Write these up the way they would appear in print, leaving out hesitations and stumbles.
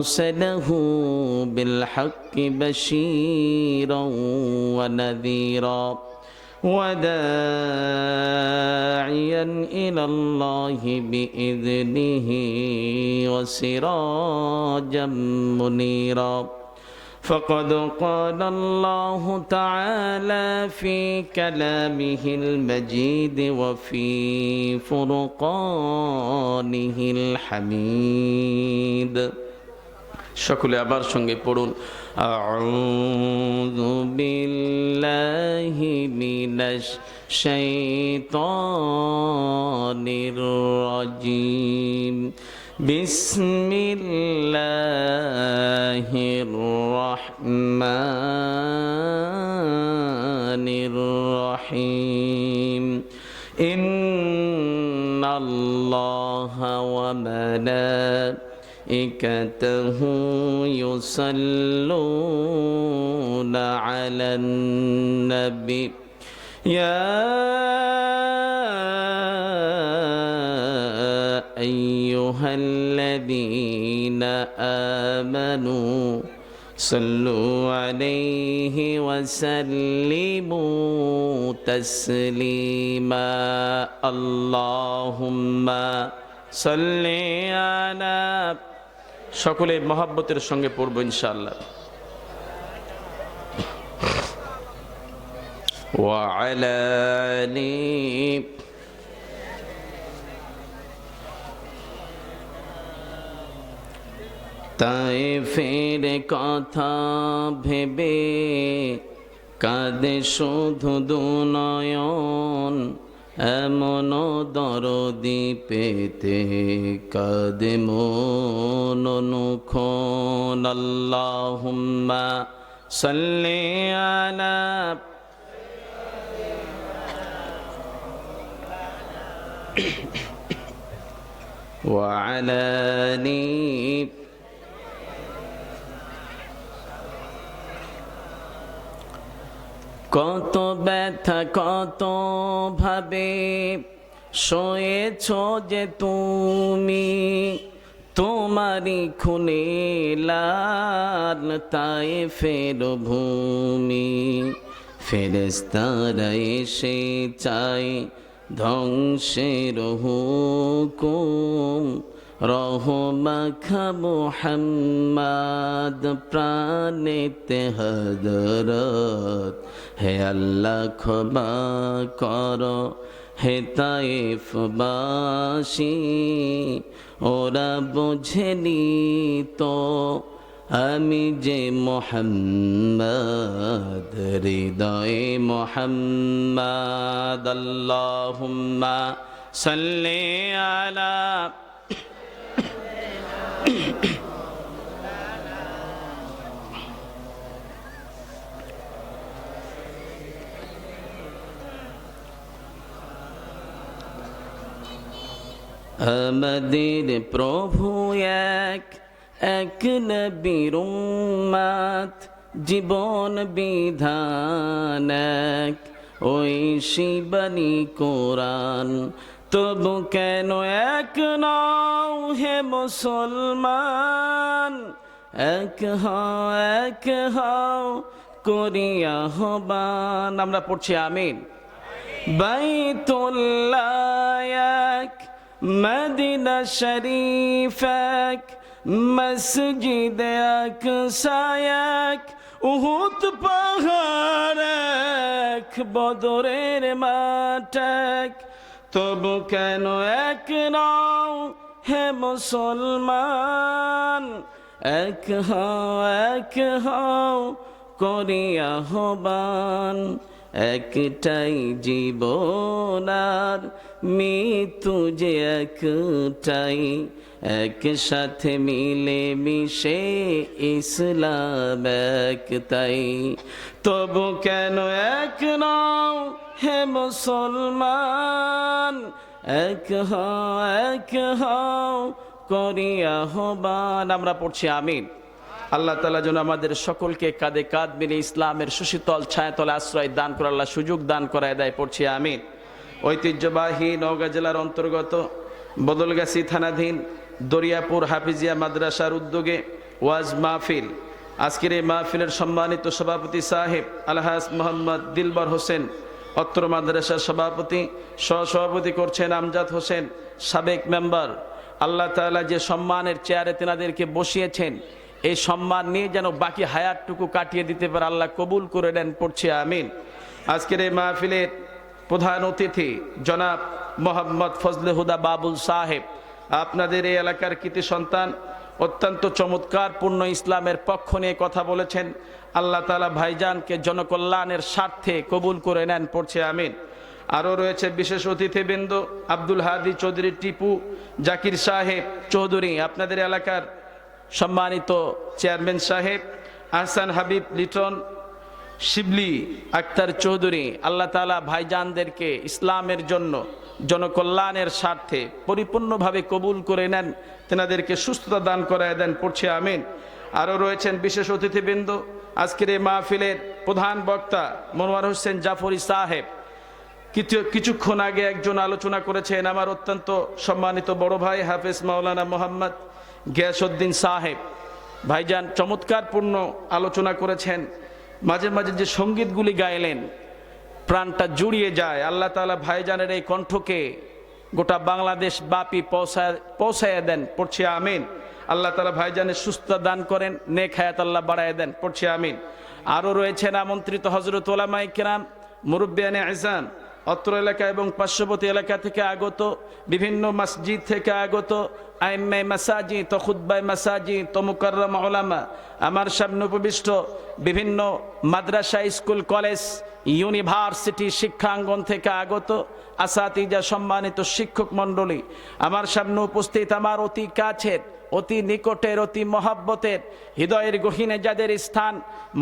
أرسله بالحق بشيرا ونذيرا وداعيا إلى الله بإذنه وسراجا منيرا فقد قال الله تعالى في كلامه المجيد وفي فرقانه الحميد সকলে আবার সঙ্গে পড়ুন আউযু বিল্লাহি মিনাশ শাইতানির রাজিম বিসমিল্লাহির রহমানির রহিম ইন্নাল্লাহা ওয়া ملائكته يصلون على النبي يا أيها الذين آمنوا صلوا عليه وسلموا تسليما اللهم صل على সকলে মহব্বতের সঙ্গে পড়ব ইনশাআল্লাহ ওয়া আলা আলি তায়েফের কথা ভেবে কাঁদে শুধু দুনয়ন এমন দরদি পেতে কাঁদে মন অনুক্ষণ আল্লাহুম্মা সাল্লি আলা ওয়া আলা আলি কত ব্যথা কত ভাবে সয়েছ যে তুমি তোমারি খুনে লাল তায়েফের ভূমি ফেরেশতারা এসে চায় ধ্বংসের হুকুম রহমাখা মুহাম্মদ প্রাণেতে হযরত হে আল্লাহ ক্ষমা কর হে তায়েফবাসী ওরা বুঝেনি তো আমি যে মুহাম্মদ হৃদয়ে মুহাম্মদ আল্লাহুম্মা সাল্লি আলা আমাদের প্রভু এক এক নবীর উম্মত জীবন বিধান এক ওই শিবানী কোরআন তবু কেন এক নও হে মুসলমান এক হও করিয়া আহ্বান আমরা পড়ছি আমিন বাইতুল্লাহ এক মদিনা শরীফ এক মসজিদ আকসা এক উহুদ পাহাড় এক বদরের মাঠ এক তবু কেন এক নও হে মুসলমান এক হও করিয়া আহ্বান একটাই জীবন আর মৃত্যু যে একটাই একসাথে মিলে মিশে ইসলাম একটাই তবু কেন এক নও হে মুসলমান এক হও করিয়া আহ্বান আমরা পড়ছি আমিন আল্লাহ তাআলা যেন আমাদের সকলকে কাঁধে কাঁধ মিলে ইসলামের সুশীতল ছায়াতলে আশ্রয় দান করে আল্লাহ সুযোগ দান করায় দেয় পড়ছি আমিন ঐতিহ্যবাহী নওগাঁ জেলার অন্তর্গত বদলগাছি থানাধীন দরিয়াপুর হাফিজিয়া মাদ্রাসার উদ্যোগে ওয়াজ মাহফিল। আজকের এই মাহফিলের সম্মানিত সভাপতি সাহেব আলহাজ মোহাম্মদ দিলবর হোসেন, অত্র মাদ্রাসার সভাপতি, সহসভাপতি করছেন আমজাদ হোসেন, সাবেক মেম্বার। আল্লাহ তাআলা যে সম্মানের চেয়ারে তেনাদেরকে বসিয়েছেন, এই সম্মান নিয়ে যেন বাকি হায়াতটুকু কাটিয়ে দিতে পারে, আল্লাহ কবুল করে নেন, পড়ছি আমিন। আজকের এই মাহফিলের প্রধান অতিথি জনাব মোহাম্মদ ফজলে হুদা বাবুল সাহেব, আপনাদের এই এলাকার কৃতি সন্তান, অত্যন্ত চমৎকার পূর্ণ ইসলামের পক্ষ নিয়ে কথা বলেছেন। আল্লাহ তাআলা ভাইজানকে জনকল্যাণের স্বার্থে কবুল করে নেন, পড়ছে আমিন। আরও রয়েছে বিশেষ অতিথিবৃন্দ আব্দুল হাদি চৌধুরী টিপু, জাকির সাহেব চৌধুরী, আপনাদের এলাকার সম্মানিত চেয়ারম্যান সাহেব, আহসান হাবিব লিটন, শিবলি আক্তার চৌধুরী। আল্লাহ তাআলা ভাইজানদেরকে ইসলামের জন্য জনকল্যাণের স্বার্থে পরিপূর্ণভাবে কবুল করে নেন, তেনাদেরকে সুস্থতা দান করায় দেন, পড়ছে আমিন। আরও রয়েছেন বিশেষ অতিথিবৃন্দ আজকের এই মাহফিলের প্রধান বক্তা মনোয়ার হোসেন জাফরি সাহেব। কিছুক্ষণ আগে একজন আলোচনা করেছেন আমার অত্যন্ত সম্মানিত বড় ভাই হাফেজ মাওলানা মোহাম্মদ গিয়াসউদ্দিন সাহেব। ভাইজান চমৎকারপূর্ণ আলোচনা করেছেন, মাঝে মাঝে যে সঙ্গীতগুলি গাইলেন প্রাণটা জুড়িয়ে যায়। আল্লাহ তাআলা ভাইজানের এই কণ্ঠকে গোটা বাংলাদেশ ব্যাপী পৌঁছায় দেন, পড়ছে আমিন। আল্লাহ তাআলা ভাইজানের সুস্থতা দান করেন, নেক হায়াত আল্লাহ বাড়ায় দেন, পড়ছে আমিন। আরও রয়েছেন আমন্ত্রিত হযরত উলামায়ে কেরাম, মুরব্বিয়ানে ইজাম, অত্র এলাকা এবং পার্শ্ববর্তী এলাকা থেকে আগত, বিভিন্ন মসজিদ থেকে আগত আইম্মায়ে মাসাজিদ, তো খুতবায়ে মাসাজিদ, তো মুকাররম উলামা, আমার সামনে উপবিষ্ট বিভিন্ন মাদ্রাসা, স্কুল, কলেজ, ইউনিভার্সিটি শিক্ষাঙ্গন থেকে আগত আসাতিজা, সম্মানিত শিক্ষক মণ্ডলী, আমার সামনে উপস্থিত আমার অতি কাছের, অতি নিকটের, অতি মহাব্বতের, হৃদয়ের গহীনে যাদের স্থান,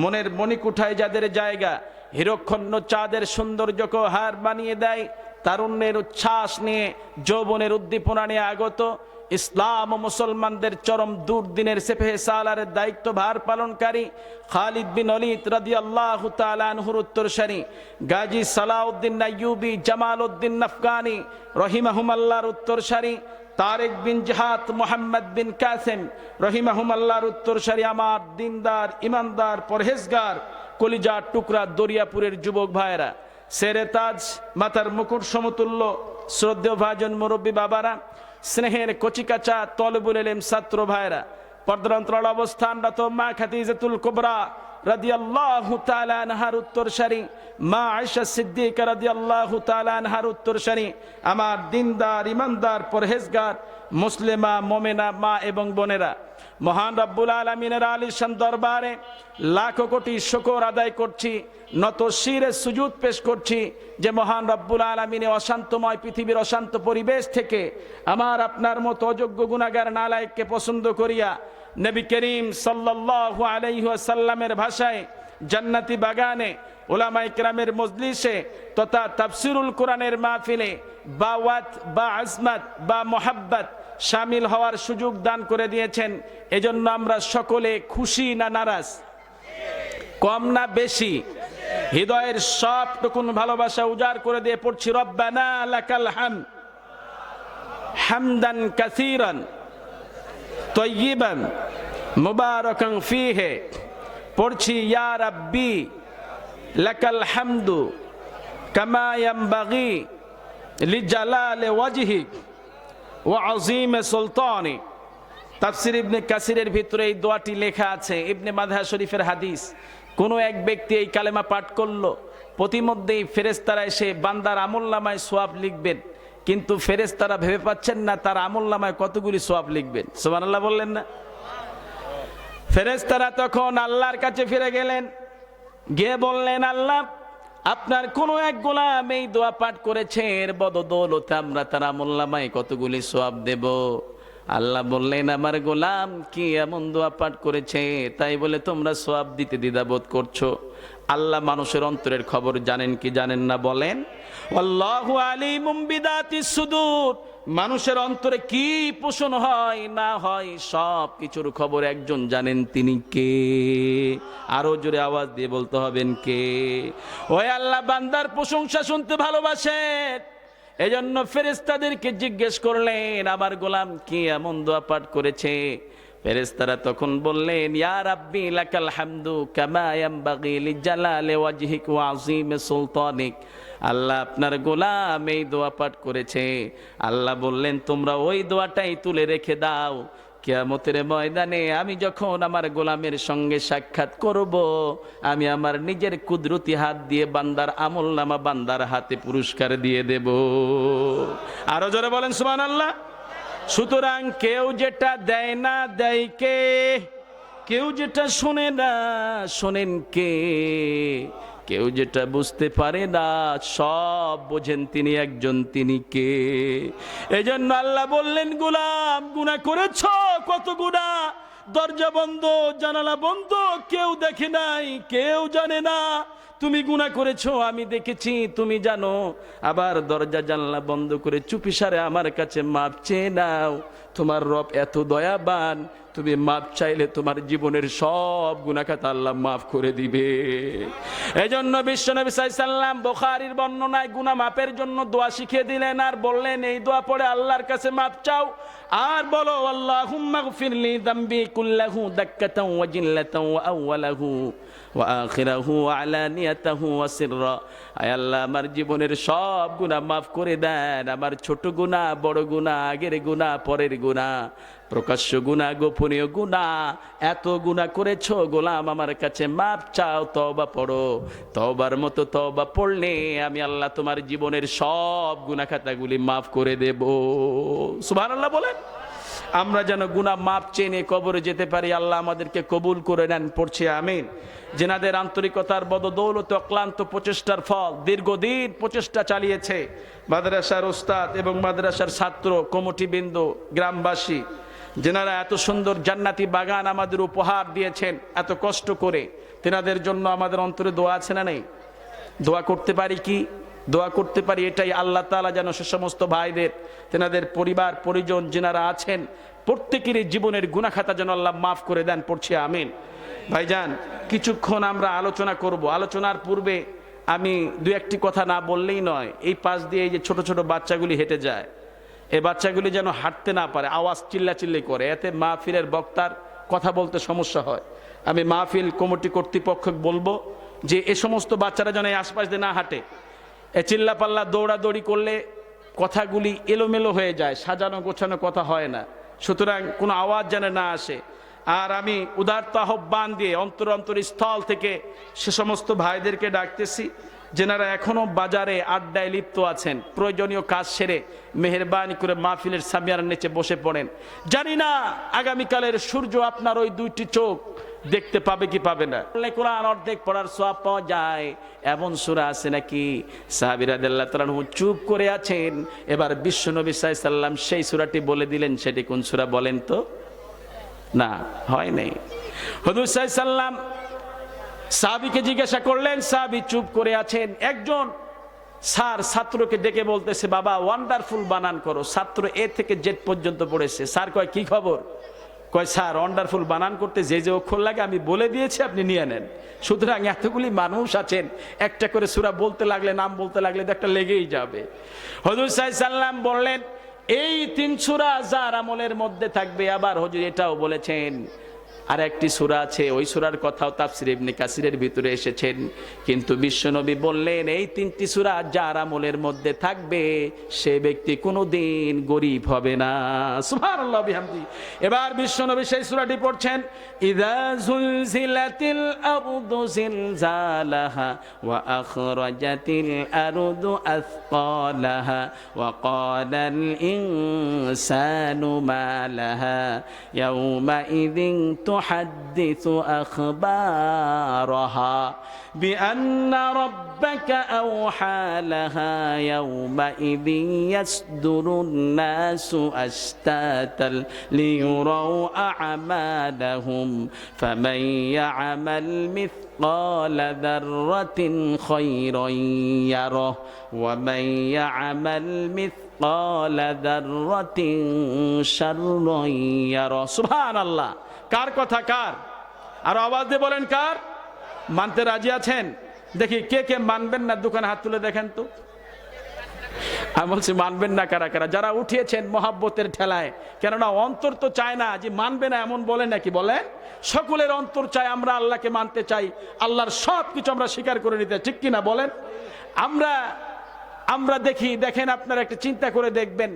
মনের মণিকুঠায় যাদের জায়গা, হিরক্ষণ্য চাঁদের সৌন্দর্যকে হার বানিয়ে দেয়, তারুণ্যের উচ্ছ্বাস নিয়ে, যৌবনের উদ্দীপনা নিয়ে আগত ইসলাম ও মুসলমানদের চরম দুর্দিনের সেফহে সালারের দায়িত্ব ভার পালনকারী খালিদ বিন ওয়ালিদ রাদিয়াল্লাহু তাআলা আনহুর উত্তরসূরি গাজী সালাউদ্দিন আইয়ুবী, জামালউদ্দিন আফগানি রহিমাহুমাল্লাহর উত্তরসূরি তারেক বিন জিহাদ, মোহাম্মদ বিন কাসেম রহিমাহুমাল্লাহর উত্তরসূরি আমার দিনদার, ইমানদার, পরহেজগার, কলিজার টুকরা দরিয়াপুরের যুবক ভাইয়েরা, সেরে তাজ, মাথার মুকুট সমতুল্য শ্রদ্ধেয় ভাজন মুরব্বী বাবারা, স্নেহের কচিকাচা তলবুল ইলম ছাত্র ভাইরা, পর্দার অন্তরাল অবস্থানরত মা খাদিজাতুল কুবরা রাদিয়াল্লাহু তাআলা আনহার উত্তরসূরি মা আয়েশা সিদ্দিকা রাদিয়াল্লাহু তাআলা আনহার উত্তরসূরি আমার দিনদার, ইমানদার, পরহেজগার মুসলিমা মুমিনা মা এবং বোনেরা, মহান রব্বুল আলামিনের আলিশান দরবারে লাখো কোটি শুকর আদায় করছি, নত শিরে সুজুদ পেশ করছি যে মহান রব্বুল আলামিনের অশান্তময় পৃথিবীর অশান্ত পরিবেশ থেকে আমার আপনার মতো অযোগ্য গুনাহগার নালায়েককে পছন্দ করিয়া নবী করিম সাল্লাল্লাহু আলাইহি ওয়াসাল্লামের ভাষায় জান্নাতি বাগানে, উলামায়ে কেরামের মজলিসে তথা তাফসিরুল কোরআনের মাহফিলে বাওয়াত বা আজমাত বা মোহাব্বত শামিল হওয়ার সুযোগ দান করে দিয়েছেন। এজন্য আমরা সকলে খুশি না নারাজ, কম না বেশি, হৃদয়ের সবটুকুন ভালোবাসা উজাড় করে দিয়ে পড়ছি রব্বানা লাকাল হামদ হামদান কাসীরান তাইয়িবান মুবারাকান ফীহি, পড়ছি ইয়া রাব্বি লাকাল হামদু কামা ইয়ানবাগি লিজালালি ওয়াজহিক ওয়া আযীমি সুলতানি। তাফসীর ইবনে কাসিরের ভিতরে এই দোয়াটি লেখা আছে, ইবনে মাদহা শরীফের হাদিস। কোনো এক ব্যক্তি এই কালেমা পাঠ করলো, প্রতিমধ্যেই ফেরেশতারা এসে বান্দার আমলনামায় সওয়াব লিখবেন, কিন্তু ফেরেশতারা ভেবে পাচ্ছেন না তার আমলনামায় কতগুলি সওয়াব লিখবেন। সুবহানাল্লাহ বললেন না? ফেরেশতারা তখন আল্লাহর কাছে ফিরে গেলেন, গিয়ে বললেন, আল্লাহ আপনার কোন এক গোলাম এই দোয়া পাঠ করেছে, এর বদৌলতে আমরা তার আমলনামায় কতগুলি সওয়াব দেব। আল্লাহ বললেন, আমার গোলাম কি এমন দোয়া পাঠ করেছে তাই বলে তোমরা সওয়াব দিতে দ্বিধাবোধ করছো? আল্লাহ মানুষের অন্তরের খবর জানেন কি জানেন না বলেন? আল্লাহু আলিমুম বিদাতিস সুদূর, মানুষের অন্তরে কি পোষণ হয় না হয় সব কিছুর খবর একজন জানেন, তিনি কে? আরো জোরে আওয়াজ দিয়ে বলতে হবেন কে? ওই আল্লাহ বান্দার প্রশংসা শুনতে ভালোবাসেন। এজন্য ফেরেশতাদেরকে জিজ্ঞেস করলেন, আমার গোলাম কি এমন দোয়া পাঠ করেছে? ফেরেশতারা তখন বললেন, ইয়া রাব্বি লাকাল হামদু কামা ইয়ানবাগি লিজালালি ওয়াজহিক ওয়া আযীমি সুলতানিক। আল্লাহ আপনার গোলাম এই দোয়া পাঠ করেছে। আল্লাহ বললেন, তোমরা ওই দোয়াটাই তুলে রেখে দাও, কিয়ামতের ময়দানে আমি যখন আমার গোলামের সঙ্গে সাক্ষাৎ করব, আমি আমার নিজের কুদরতি হাত দিয়ে বান্দার আমলনামা বান্দার হাতে পুরস্কার দিয়ে দেব। আরো জোরে বলেন সুবহানাল্লাহ। সুতরাং কেউ যেটা দেয় না দেয় কে? কেউ যেটা শোনে না শোনেন কে? কেউ যেটা বুঝতে পারে না সব বোঝেন তিনি একজন, তিনি কে? এজন্য আল্লাহ বললেন, গোলাম গুনাহ করেছ, কত গুনাহ, দরজা বন্ধ, জানালা বন্ধ, কেউ দেখে নাই, কেউ জানে না তুমি গুনাহ করেছো, আমি দেখেছি, তুমি জানো। আবার দরজা জানলা বন্ধ করে চুপিসারে আমার কাছে মাপ চেয়ে নাও। তোমার রব এত দয়াবান, তুমি মাপ চাইলে তোমার জীবনের সব গুনাহ খাতা আল্লাহ মাফ করে দিবে। এজন্য বিশ্বনবী সাল্লাল্লাহু আলাইহি সাল্লাম বুখারীর বর্ণনায় গুনাহ মাপের জন্য দোয়া শিখিয়ে দিলেন, আর বললেন, এই দোয়া পড়ে আল্লাহর কাছে মাপ চাও আর বলো, আল্লাহুম্মা গফিরলি যামবি কুল্লাহু দাক্কাতাও ওয়া জিল্লাতাও ওয়া আউওয়ালাহু ওয়া আখিরাহু ওয়া আলানিয়াতাহু ওয়া সিররা। আয় আল্লাহ, আমার জীবনের সব গুনাহ মাফ করে দেন, আমার ছোট গুনাহ, বড় গুনাহ, আগের গুনাহ, পরের গুনাহ, প্রকাশ্য গুনাহ, গোপনীয় গুনাহ, এত গুনাহ করেছো গোলাম, আমার কাছে মাপ চাও, তওবা পড়ো। তওবার মতো তওবা পড়লে আমি আল্লাহ তোমার জীবনের সব গুনাহ খাতাগুলি মাফ করে দেব। সুবহানাল্লাহ বলেন। আমরা যেন গুনাহ মাপ চেয়ে কবরে যেতে পারি, আল্লাহ আমাদেরকে কবুল করে নেন, পড়ছি আমিন। যেনাদের আন্তরিকতার বদদৌলতে অক্লান্ত প্রচেষ্টার ফল, দীর্ঘদিন প্রচেষ্টা চালিয়েছে মাদ্রাসার উস্তাদ এবং মাদ্রাসার ছাত্র, কমিটিবৃন্দ, গ্রামবাসী, যেনারা এত সুন্দর জান্নাতি বাগান আমাদের উপহার দিয়েছেন এত কষ্ট করে, তেনাদের জন্য আমাদের অন্তরে দোয়া আছে না নেই? দোয়া করতে পারি কি? দোয়া করতে পারি এটাই, আল্লাহ তাআলা যেন সে সমস্ত ভাইদের, তেনাদের পরিবার পরিজন যেনারা আছেন, প্রত্যেকেরই জীবনের গুনাহ খাতা যেন আল্লাহ মাফ করে দেন, পড়ছি আমিন। ভাইজান, কিছুক্ষণ আমরা আলোচনা করব। আলোচনার পূর্বে আমি দু একটি কথা না বললেই নয়। এই পাশ দিয়ে এই যে ছোট ছোট বাচ্চাগুলি হেঁটে যায়, এই বাচ্চাগুলি যেন হাঁটতে না পারে, আওয়াজ চিল্লাচিল্লি করে, এতে মাহফিলের বক্তার কথা বলতে সমস্যা হয়। আমি মাহফিল কমিটি কর্তৃপক্ষকে বলবো যে এ সমস্ত বাচ্চারা যেন এই আশপাশ দিয়ে না হাঁটে। এ চিল্লাপাল্লা দৌড়াদৌড়ি করলে কথাগুলি এলোমেলো হয়ে যায়, সাজানো গোছানো কথা হয় না। সুতরাং কোনো আওয়াজ যেন না আসে। আর আমি উদারত আহ্বান দিয়ে অন্তরস্থল থেকে সে সমস্ত ভাইদেরকে ডাকতেছি যেনারা এখনো বাজারে আড্ডায় লিপ্ত আছেন, প্রয়োজনীয় কাজ সেরে মেহেরবানি করে মাহফিলের সামিয়ার নিচে বসে পড়েন। জানি না আগামীকালের সূর্য আপনার ওই দুইটি চোখ দেখতে পাবে কি পাবে না। কোরআন অর্ধেক পড়ার সওয়াব পাওয়া যায় এমন সূরা আছে নাকি? সাহাবী রাদিয়াল্লাহু তাআলা চুপ করে আছেন। এবার বিশ্বনবী সাল্লাল্লাহু আলাইহি সাল্লাম সেই সূরাটি বলে দিলেন। সেটি কোন সূরা বলেন তো? না, হয় নাই। হুজুর সাল্লাল্লাহু আলাইহি সাল্লাম সাহাবীকে জিজ্ঞাসা করলেন, সাহাবী চুপ করে আছেন। একজন স্যার ছাত্রকে ডেকে বলতেছে, বাবা ওয়ান্ডারফুল বানান করো। ছাত্র এ থেকে জেড পর্যন্ত পড়েছে। স্যার কয়, কি খবর? কয়, স্যার ওয়ান্ডারফুল বানান করতে যে যে অক্ষর লাগে আমি বলে দিয়েছি, আপনি নিয়ে নেন। সুতরাং এতগুলি মানুষ আছেন, একটা করে সূরা বলতে লাগলে, নাম বলতে লাগলে তো একটা লেগেই যাবে। হুজুর সাল্লাল্লাহু আলাইহি সাল্লাম বললেন, এই 3 সূরা যার আমলের মধ্যে থাকবে। আবার হুজুর এটাও বলেছেন, আর একটি সূরা আছে, ওই সূরার কথাও তাফসীর ইবনে কাসিরের ভিতরে এসেছেন। কিন্তু বিশ্বনবী বললেন, এই 3টি সূরা যার আমলের মধ্যে থাকবে সে ব্যক্তি কোনোদিন গরীব হবে না। সুবহানাল্লাহ বিহামদি। এবার বিশ্বনবী সেই সূরাটি পড়ছেন, ইযা যুলজিলাতিল আরদু জিলজালাহা ওয়া আখরাজাতিল আরদু আসকালাহা ওয়া ক্বালাল ইনসানু মা লাহা ইয়াওমা ইযিন تحدث أخبارها بأن ربك أوحى لها يومئذ يصدر الناس أشتاتا ليروا أعمالهم فمن يعمل مثقال ذرة خيرا يره ومن يعمل مثقال ذرة شرا يره। সুবহান আল্লাহ। কার কথা? কার? আর আওয়াজ দিয়ে বলেন, কার? মানতে রাজি আছেন? দেখি কে কে মানবেন না, দোকানে হাত তুলে দেখেন তো। আমি বলছি মানবেন না কারা কারা? যারা উঠিয়েছেন মহাব্বতের ঠেলায়, কেননা অন্তর তো চায় না যে মানবে না এমন বলে নাকি বলেন? সকলের অন্তর চায় আমরা আল্লাহকে মানতে চাই, আল্লাহর সব কিছু আমরা স্বীকার করে নিতে, ঠিক কিনা বলেন? আমরা দেখেন আপনারা একটা চিন্তা করে দেখবেন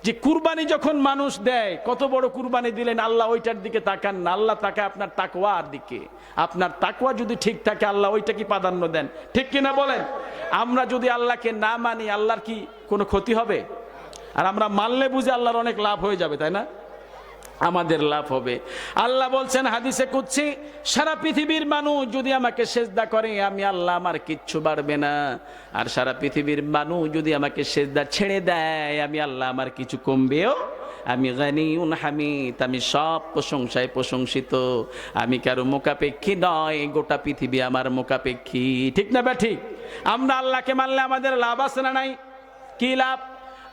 যে কুরবানি যখন মানুষ দেয়, কত বড় কুরবানি দিলেন, আল্লাহ ওইটার দিকে তাকান না, আল্লাহ তাকায় আপনার তাকওয়ার দিকে। আপনার তাকওয়া যদি ঠিক থাকে আল্লাহ ওইটা কি প্রাধান্য দেন, ঠিক কিনা বলেন? আমরা যদি আল্লাহকে না মানি আল্লাহর কি কোনো ক্ষতি হবে? আর আমরা মানলে বুঝে আল্লাহর অনেক লাভ হয়ে যাবে, তাই না? আমাদের লাভ হবে। আল্লাহ বলছেন হাদিসে কুদসি, সারা পৃথিবীর মানুষ যদি আমাকে সেজদা করে আমি আল্লাহ আমার কিচ্ছু বাড়বে না, আর সারা পৃথিবীর মানুষ যদি আমাকে সেজদা ছেড়ে দেয় আমি আল্লাহ আমার কিছু কমবেও। আমি গানিউন হামিদ, আমি সব প্রশংসায় প্রশংসিত, আমি কারো মোকাপেক্ষী নয়, গোটা পৃথিবী আমার মোকাপেক্ষী, ঠিক না বা ঠিক? আমরা আল্লাহকে মানলে আমাদের লাভ আছে না নাই? কি লাভ?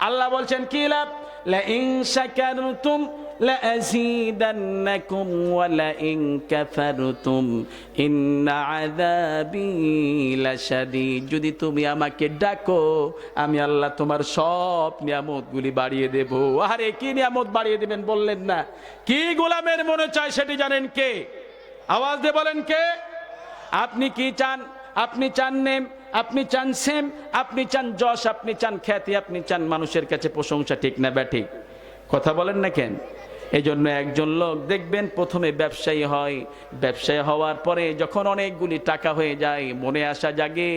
আল্লাহ বলছেন কি লাভ? লা ইন শাকারতুম لأزيدنكم ولئن كفرتم إن عذابي لشديد। যদি তুমি আমাকে ডাকো আমি আল্লাহ তোমার সব নিয়ামতগুলি বাড়িয়ে দেব। আরে কি নিয়ামত বাড়িয়ে দিবেন বললেন না? কি গোলামের মনে চায় সেটি জানেন কে? আওয়াজ দিয়ে বলেন কে? আপনি কি চান? আপনি চান নেম, আপনি চান সেম, আপনি চান যশ, আপনি চান খ্যাতি, আপনি চান মানুষের কাছে প্রশংসা, ঠিক না ব্যাঠিক? কথা বলেন না কেন? এই জন্য একজন লোক দেখবেন প্রথমে ব্যবসায়ী হয়, ব্যবসায়ী হওয়ার পরে যখন অনেকগুলি টাকা হয়ে যায় মনে আশা জাগে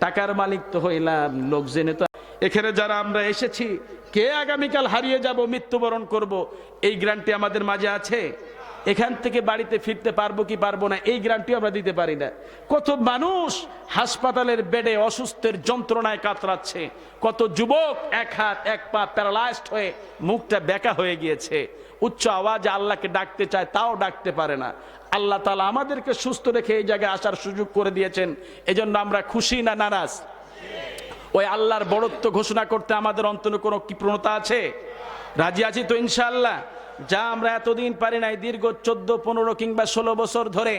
টাকার মালিক তো হইলাম, লোক জেনে তো। এখানে যারা আমরা এসেছি কে আগামীকাল হারিয়ে যাব, মৃত্যুবরণ করব, এই গ্যারান্টি আমাদের মাঝে আছে? এখান থেকে বাড়িতে ফিরতে পারবো কি পারবো না এই গ্যারান্টি আমরা দিতে পারি না। কত মানুষ হাসপাতালের বেডে অসুস্থের যন্ত্রণায় কাতরাচ্ছে, কত যুবক এক হাত এক পা প্যারালাইজড হয়ে মুখটা বেঁকা হয়ে গিয়েছে, উচ্চ আওয়াজে আল্লাহকে ডাকতে চায় তাও ডাকতে পারে না। আল্লাহ তাআলা আমাদেরকে সুস্থ রেখে এই জায়গায় আসার সুযোগ করে দিয়েছেন, এজন্য আমরা খুশি না নারাজ? ওই আল্লাহর বড়ত্ব ঘোষণা করতে আমাদের অন্তরে কোনো কি প্রণতা আছে? রাজি আছি তো ইনশাআল্লাহ? যা আমরা এতদিন পারি নাই, দীর্ঘ 14, 15 কিংবা 16 বছর ধরে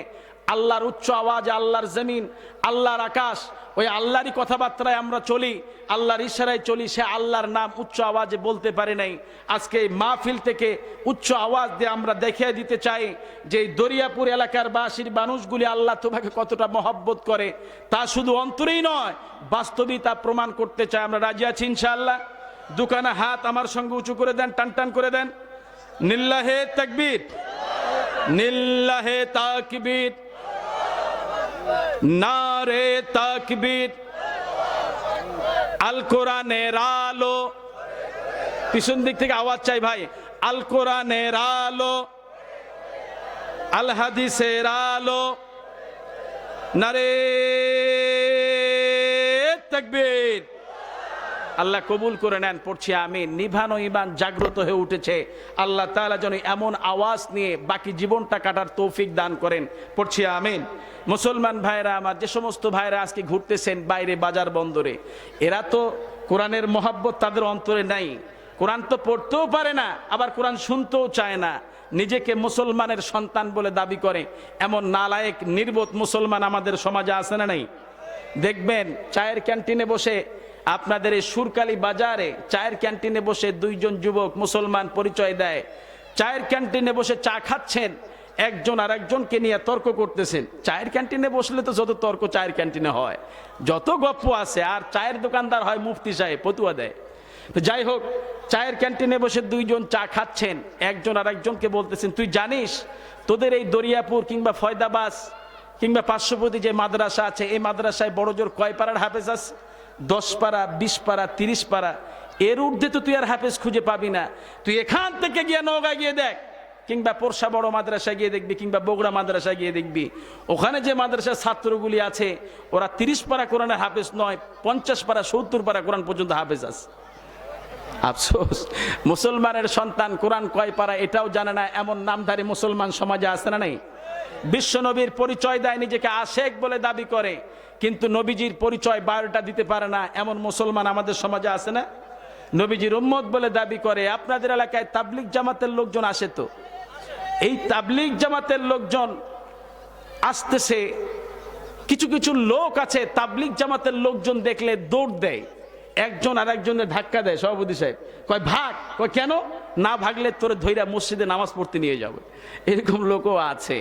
আল্লাহর উচ্চ আওয়াজ, আল্লাহর জমিন, আল্লাহর আকাশ, ওই আল্লাহরই কথাবার্তায় আমরা চলি, আল্লাহর ইশারায় চলি, সে আল্লাহর নাম উচ্চ আওয়াজে বলতে পারি নাই। আজকে এই মাহফিল থেকে উচ্চ আওয়াজ দিয়ে আমরা দেখিয়ে দিতে চাই যে এই দরিয়াপুর এলাকার বাসীর মানুষগুলি আল্লাহ তোমাকে কতটা মহব্বত করে, তা শুধু অন্তরেই নয় বাস্তবেই তা প্রমাণ করতে চাই। আমরা রাজি আছি ইনশাআল্লাহ? দুখানা হাত আমার সঙ্গে উঁচু করে দেন, টান টান করে দেন। নিল্লাহে তাকবীর, নিল্লাহে তাকবীর, নারে তাকবীর। আল কোরআনের আলো, পিছন দিক থেকে আওয়াজ চাই ভাই। আল কোরআনের আলো, আল হাদিসের আলো, নারে তাকবীর। আল্লাহ কবুল করে নেন, পড়ছি আমিন। নিভানো ঈমান জাগ্রত হয়ে উঠেছে, আল্লাহ তাআলা যেন এমন আওয়াজ নিয়ে বাকি জীবনটা কাটার তৌফিক দান করেন, পড়ছি আমিন। মুসলমান ভাইরা আমার, যে সমস্ত ভাইরা আজকে ঘুরতেছেন বাইরে বাজার বন্দরে, এরা তো কোরআনের মহব্বত তাদের অন্তরে নাই, কোরআন তো পড়তেও পারে না, আবার কোরআন শুনতেও চায় না, নিজেকে মুসলমানের সন্তান বলে দাবি করে, এমন নালায়েক নির্বোধ মুসলমান আমাদের সমাজে আছে না নাই? দেখবেন চায়ের ক্যান্টিনে বসে, আপনাদের এই সুরকালি বাজারে চায়ের ক্যান্টিনে বসে দুইজন যুবক মুসলমান পরিচয় দেয়, চায়ের ক্যান্টিনে বসে চা খাচ্ছেন, একজন আর একজনকে নিয়ে তর্ক করতেছেন। চায়ের ক্যান্টিনে বসলে তো যত তর্ক চায়ের ক্যান্টিনে হয়, যত গপ্প আছে, আর চায়ের দোকানদার হয় মুফতি সাহেব, ফতুয়া দেয়। তো যাই হোক, চায়ের ক্যান্টিনে বসে দুইজন চা খাচ্ছেন, একজন আর একজনকে বলতেছেন, তুই জানিস তোদের এই দরিয়াপুর কিংবা ফয়দাবাস কিংবা পার্শ্ববর্তী যে মাদ্রাসা আছে, এই মাদ্রাসায় বড় জোর কয় পাড়ার হাফেজ আছে? 10 পারা, 20 পারা, 30 পারা, এর ঊর্ধ্বে তো তুই আর হাফেজ খুঁজে পাবি না। তুই এখান থেকে গিয়ে নওগাঁ গিয়ে দেখ, কিংবা পোরশা বড় মাদ্রাসা গিয়ে দেখবি, কিংবা বগুড়া মাদ্রাসা গিয়ে দেখবি, ওখানে যে মাদ্রাসার ছাত্রগুলি আছে ওরা 30 পারা কোরআনের হাফেজ নয়, 50 পারা 70 পারা কোরআন পর্যন্ত হাফেজ আছে। আফসোস, মুসলমানের সন্তান কোরআন কয় পারা এটাও জানে না, এমন নামধারী মুসলমান সমাজে আছে না নাই? বিশ্ব নবীর পরিচয় দেয়, নিজেকে আশেক বলে দাবি করে, কিন্তু নবীজির পরিচয় বায়োটা দিতে পারে না, এমন মুসলমান আমাদের সমাজে আছে না? নবীজির উম্মত বলে দাবি করে। আপনাদের এলাকায় তাবলিগ জামাতের লোকজন আসে, তো এই তাবলিগ জামাতের লোকজন আসতেছে, কিছু কিছু লোক আছে তাবলিগ জামাতের লোকজন দেখলে দৌড় দেয়, একজন আর একজনের ধাক্কা দেয়, সভাপতি সাহেব কয় ভাগ, কয় কেন, না ভাগলে তোরে ধইরা মসজিদে নামাজ পড়তে নিয়ে যাবে। এরকম লোকও আছে।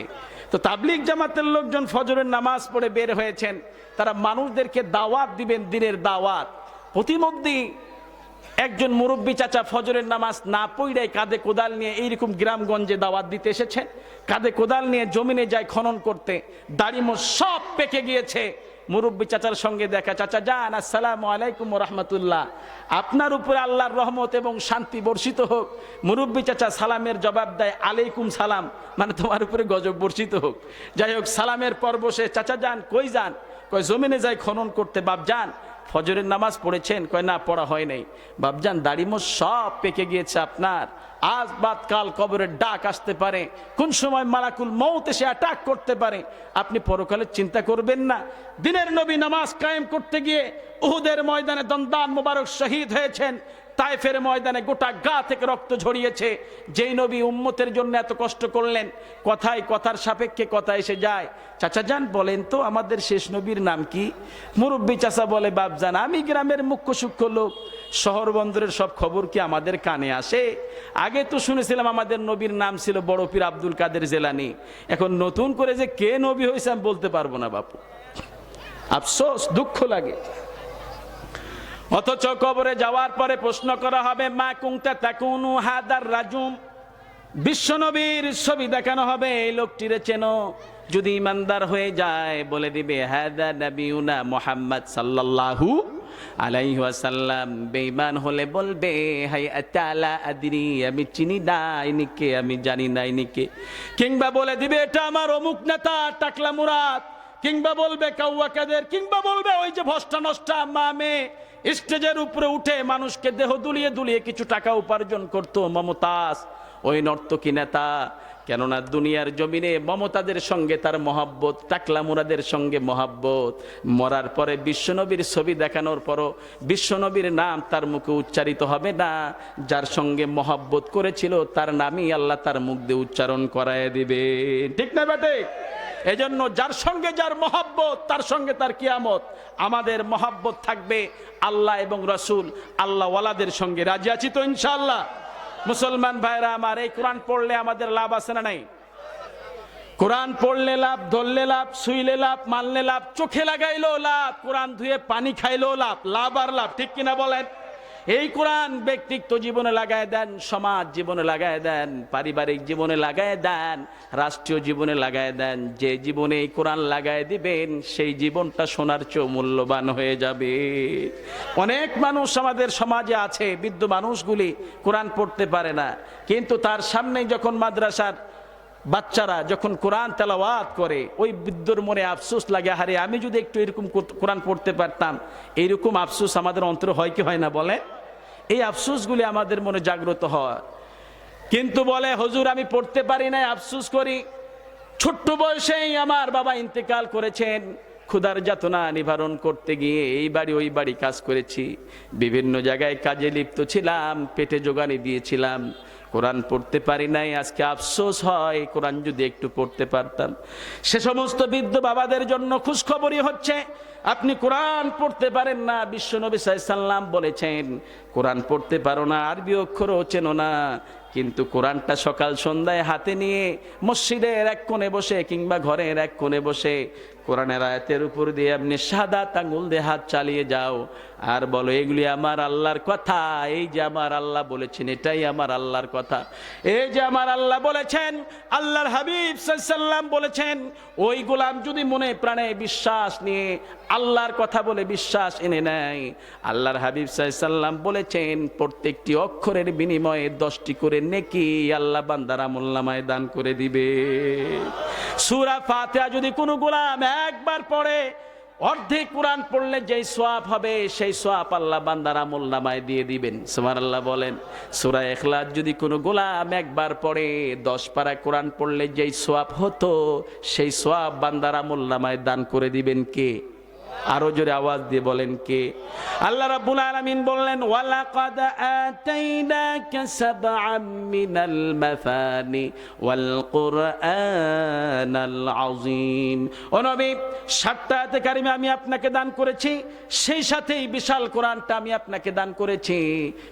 তো তাবলিগ জামাতের লোকজন ফজরের নামাজ পড়ে বের হয়েছেন, তারা মানুষদেরকে দাওয়াত দিবেন, দিনের দাওয়াত। প্রতিমধ্যে একজন মুরব্বী চাচা ফজরের নামাজ না পড়াই কাঁধে কোদাল নিয়ে এইরকম গ্রামগঞ্জে দাওয়াত দিতে এসেছেন, কাঁধে কোদাল নিয়ে জমিনে যায় খনন করতে, দাড়ি মোছ সব পেকে গিয়েছে। মুরব্বী চাচার সঙ্গে দেখা, চাচা যান, আসসালামু আলাইকুম ওয়া রাহমাতুল্লাহ, আপনার উপরে আল্লাহর রহমত এবং শান্তি বর্ষিত হোক। মুরব্বী চাচা সালামের জবাব দেয় আলাইকুম সালাম, মানে তোমার উপরে গজব বর্ষিত হোক। যাই হোক, সালামের পর বসে, চাচা যান, কই যান, কয় জমিনে যায় খনন করতে। বাপ যান, ফজরের নামাজ পড়েছেন, কয় না পড়া হয় নাই। বাপজান, দাড়ি মোছ সব পেকে গিয়েছে আপনার, আজ বাদ কাল কবরের ডাক আসতে পারে, কোন সময় মালাকুল মউত এসে অ্যাটাক করতে পারে, আপনি পরকালের চিন্তা করবেন না? দিনের নবী নামাজ কায়েম করতে গিয়ে উহুদের ময়দানে দন্দান মোবারক শহীদ হয়েছেন, তায়েফের ময়দানে গোটা গা থেকে রক্ত ঝরিয়েছে। যেই নবী উম্মতের জন্য এত কষ্ট করলেন, কথায় কথার সাপেক্ষে কথা এসে যায়। চাচা যান বলেন তো আমাদের শেষ নবীর নাম কি? মুরব্বী চাচা বলে, বাপ জান, আমি গ্রামের মুখ্য সূক্ষ্ম লোক, শহর বন্দরের সব খবর কি আমাদের কানে আসে? আগে তো শুনেছিলাম আমাদের নবীর নাম ছিল বড় পীর আব্দুল কাদের জেলানি, এখন নতুন করে যে কে নবী হয়েছে আমি বলতে পারবো না বাপু। আফসোস, দুঃখ লাগে। অথচ কবরে যাওয়ার পরে প্রশ্ন করা হবে, মা কুনতা তাকুনু হাদার রাজুম, বিশ্বনবীর ছবি দেখানো হবে, এই লোকটিরে চেনো? যদি ইমানদার হয়ে যায় বলে দিবে হাদা নবিউনা মুহাম্মদ সাল্লাল্লাহু আলাইহি ওয়াসাল্লাম। বেঈমান হলে বলবে হাই আতালা আদরি, আমি চিনি না ইনিকে, আমি জানি না ইনিকে। কিংবা বলে দিবে এটা আমার অমুক নেতা টাকলা মুরাদ, কিংবা বলবে কাউয়া কাদের, কিংবা বলবে ওই যে ভষ্টা নষ্টা মামে স্টেজের উপরে উঠে মানুষকে দেহ দুলিয়ে দুলিয়ে কিছু টাকা উপার্জন করতো মমতাজ, ওই নর্তকী নেতা। কেননা দুনিয়ার জমিনে মমতাদের সঙ্গে তার মহাব্বত, টাকলা মুরাদের সঙ্গে মহাব্বত। মরার পরে বিশ্বনবীর ছবি দেখানোর পরও বিশ্বনবীর নাম তার মুখে উচ্চারিত হবে না। যার সঙ্গে মহাব্বত করেছিল তার নামই আল্লাহ তার মুখ দিয়ে উচ্চারণ করায় দিবে। ঠিক না বেটে? এজন্য যার সঙ্গে যার মহাব্বত তার সঙ্গে তার কিয়ামত। আমাদের মহাব্বত থাকবে আল্লাহ এবং রসুল, আল্লাহ ওয়ালাদের সঙ্গে। রাজি আছি তো ইনশাআল্লাহ? মুসলমান ভাইরা আমার, এই কোরআন পড়লে আমাদের লাভ আছে না নাই? কোরআন পড়লে লাভ, ধরলে লাভ, শুইলে লাভ, মানলে লাভ, চোখে লাগাইলেও লাভ, কোরআন ধুয়ে পানি খাইলেও লাভ, লাভ আর লাভ। ঠিক কিনা বলেন? এই কোরআন ব্যক্তিত্ব জীবনে লাগায় দেন, সমাজ জীবনে লাগায় দেন, পারিবারিক জীবনে লাগায় দেন, রাষ্ট্রীয় জীবনে লাগায় দেন। যে জীবনে এই কোরআন লাগায় দিবেন সেই জীবনটা সোনার চেয়েও মূল্যবান হয়ে যাবে। অনেক মানুষ আমাদের সমাজে আছে, বৃদ্ধ মানুষগুলি কোরআন পড়তে পারে না, কিন্তু তার সামনে যখন মাদ্রাসার বাচ্চারা যখন কোরআন তেলাওয়াত করে, ওই বৃদ্ধর মনে আফসোস লাগে, হারে আমি যদি একটু এরকম কোরআন পড়তে পারতাম। এইরকম আফসোস আমাদের অন্তরে হয় কি হয় না বলে? এই আফসোসগুলি আমাদের মনে জাগ্রত হয়। কিন্তু বলে হুজুর আমি পড়তে পারি না, আফসোস করি। ছোট্ট বয়সেই আমার বাবা ইন্তেকাল করেছেন, ক্ষুধার যাতনা নিবারণ করতে গিয়ে এই বাড়ি ওই বাড়ি কাজ করেছি, বিভিন্ন জায়গায় কাজে লিপ্ত ছিলাম, পেটে জোগানি দিয়েছিলাম, কোরআন পড়তে পারি নাই। আজকে আফসোস হয় কোরআন যদি একটু পড়তে পারতাম। সে সমস্ত বৃদ্ধ বাবাদের জন্য খুশখবরই হচ্ছে, আপনি কোরআন পড়তে পারেন না। বিশ্বনবী সাল্লাল্লাহু আলাইহি ওয়াসাল্লাম বলেছেন কোরআন পড়তে পারো না, আরবি অক্ষরও চেনো না, কিন্তু কোরআনটা সকাল সন্ধ্যায় হাতে নিয়ে মসজিদের এক কোণে বসে কিংবা ঘরের এক কোণে বসে কোরআনের আয়াতের উপর দিয়ে আপনি শাহাদাত আঙ্গুল দিয়ে হাত চালিয়ে যাও আর বলো এগুলি আমার আল্লাহর কথা। এই যে আমার আল্লাহ বলেছেন, এটাই আমার আল্লাহর কথা। এই যে আমার আল্লাহ বলেছেন, আল্লাহর হাবিব সাল্লাল্লাহু আলাইহি ওয়াসাল্লাম বলেছেন, ওই গোলাম যদি মনে প্রাণে বিশ্বাস নিয়ে আল্লাহর কথা বলে বিশ্বাস এনে নেয়, আল্লাহর হাবিব সাল্লাল্লাহু আলাইহি ওয়াসাল্লাম বলেছেন প্রত্যেকটি অক্ষরের বিনিময়ে 10টি করে নেকি আল্লাহ বান্দার আমলনামায় দান করে দিবে। সূরা ফাতিহা যদি কোনো গোলাম একবার পড়ে, অর্ধেক কোরআন পড়লে যেই সওয়াব হবে সেই সওয়াব আল্লাহ বান্দার আমলনামায় দিয়ে দিবেন। সুবহানাল্লাহ বলেন। সূরা ইখলাস যদি কোনো গোলাম একবার পড়ে, 10 পারা কোরআন পড়লে যেই সওয়াব হতো সেই সওয়াব বান্দার আমলনামায় দান করে দিবেন কে? আরো জোরে আওয়াজ দিয়ে বলেন কে? আল্লাহ রাব্বুল আলামিন বললেন ওয়ালাকাদ আতাইনাকা সাবআম মিনাল মাসানি ওয়াল কুরআনাল আযীম। ও নবী, 7টা আয়াতে কারিমে আমি আপনাকে দান করেছি, সেই সাথেই বিশাল কোরআনটা আমি আপনাকে দান করেছি।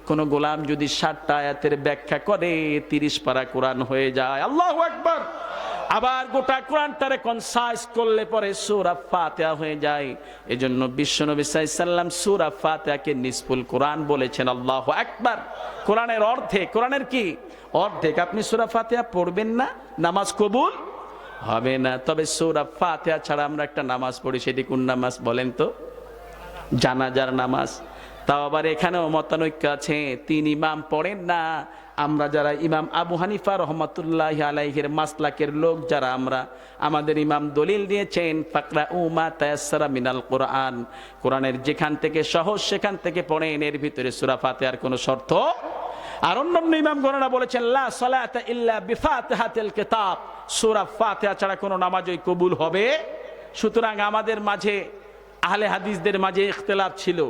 কোন গোলাম যদি 7টা আয়াতের ব্যাখ্যা করে 30 পারা কোরআন হয়ে যায়। আল্লাহু আকবার। আবার গোটা কোরআনটারে কনসাইজ করলে পরে সূরা ফাতিহা হয়ে যায়। এজন্য বিশ্বনবী সাল্লাল্লাহু আলাইহি সাল্লাম সূরা ফাতিহাকে নিসফুল কোরআন বলেছেন। আল্লাহু আকবার। কোরআনের অর্ধেক, কোরআনের কি অর্ধেক। আপনি সূরা ফাতিহা পড়বেন না, নামাজ কবুল হবে না। তবে সূরা ফাতিহা ছাড়া আমরা একটা নামাজ পড়ি, সেটি কোন নামাজ বলেন তো? জানাজার নামাজ। তাও আবার এখানেও মতানৈক্য আছে, 3 ইমাম পড়েন না। আমরা যারা ইমাম আবু হানিফা রহমাতুল্লাহি আলাইহির মাসলাকের লোক যারা, আমরা আমাদের ইমাম দলিল দিয়েছেন ফাকরাউ মা তায়াসসারা মিনাল কোরআন, কোরআনের যেখান থেকে সহজ সেখান থেকে পড়েন, এর ভিতরে সূরা ফাতিহার কোনো শর্ত। আর অন্যান্য ইমাম গণনা বলেছেন লা সালাতা ইল্লা বিফাতিহাতিল কিতাব, সূরা ফাতিহা ছাড়া কোনো নামাজই কবুল হবে। সুতরাং আমাদের মাঝে আহলে হাদিসদের মাঝে ইখতিলাফ ছিল।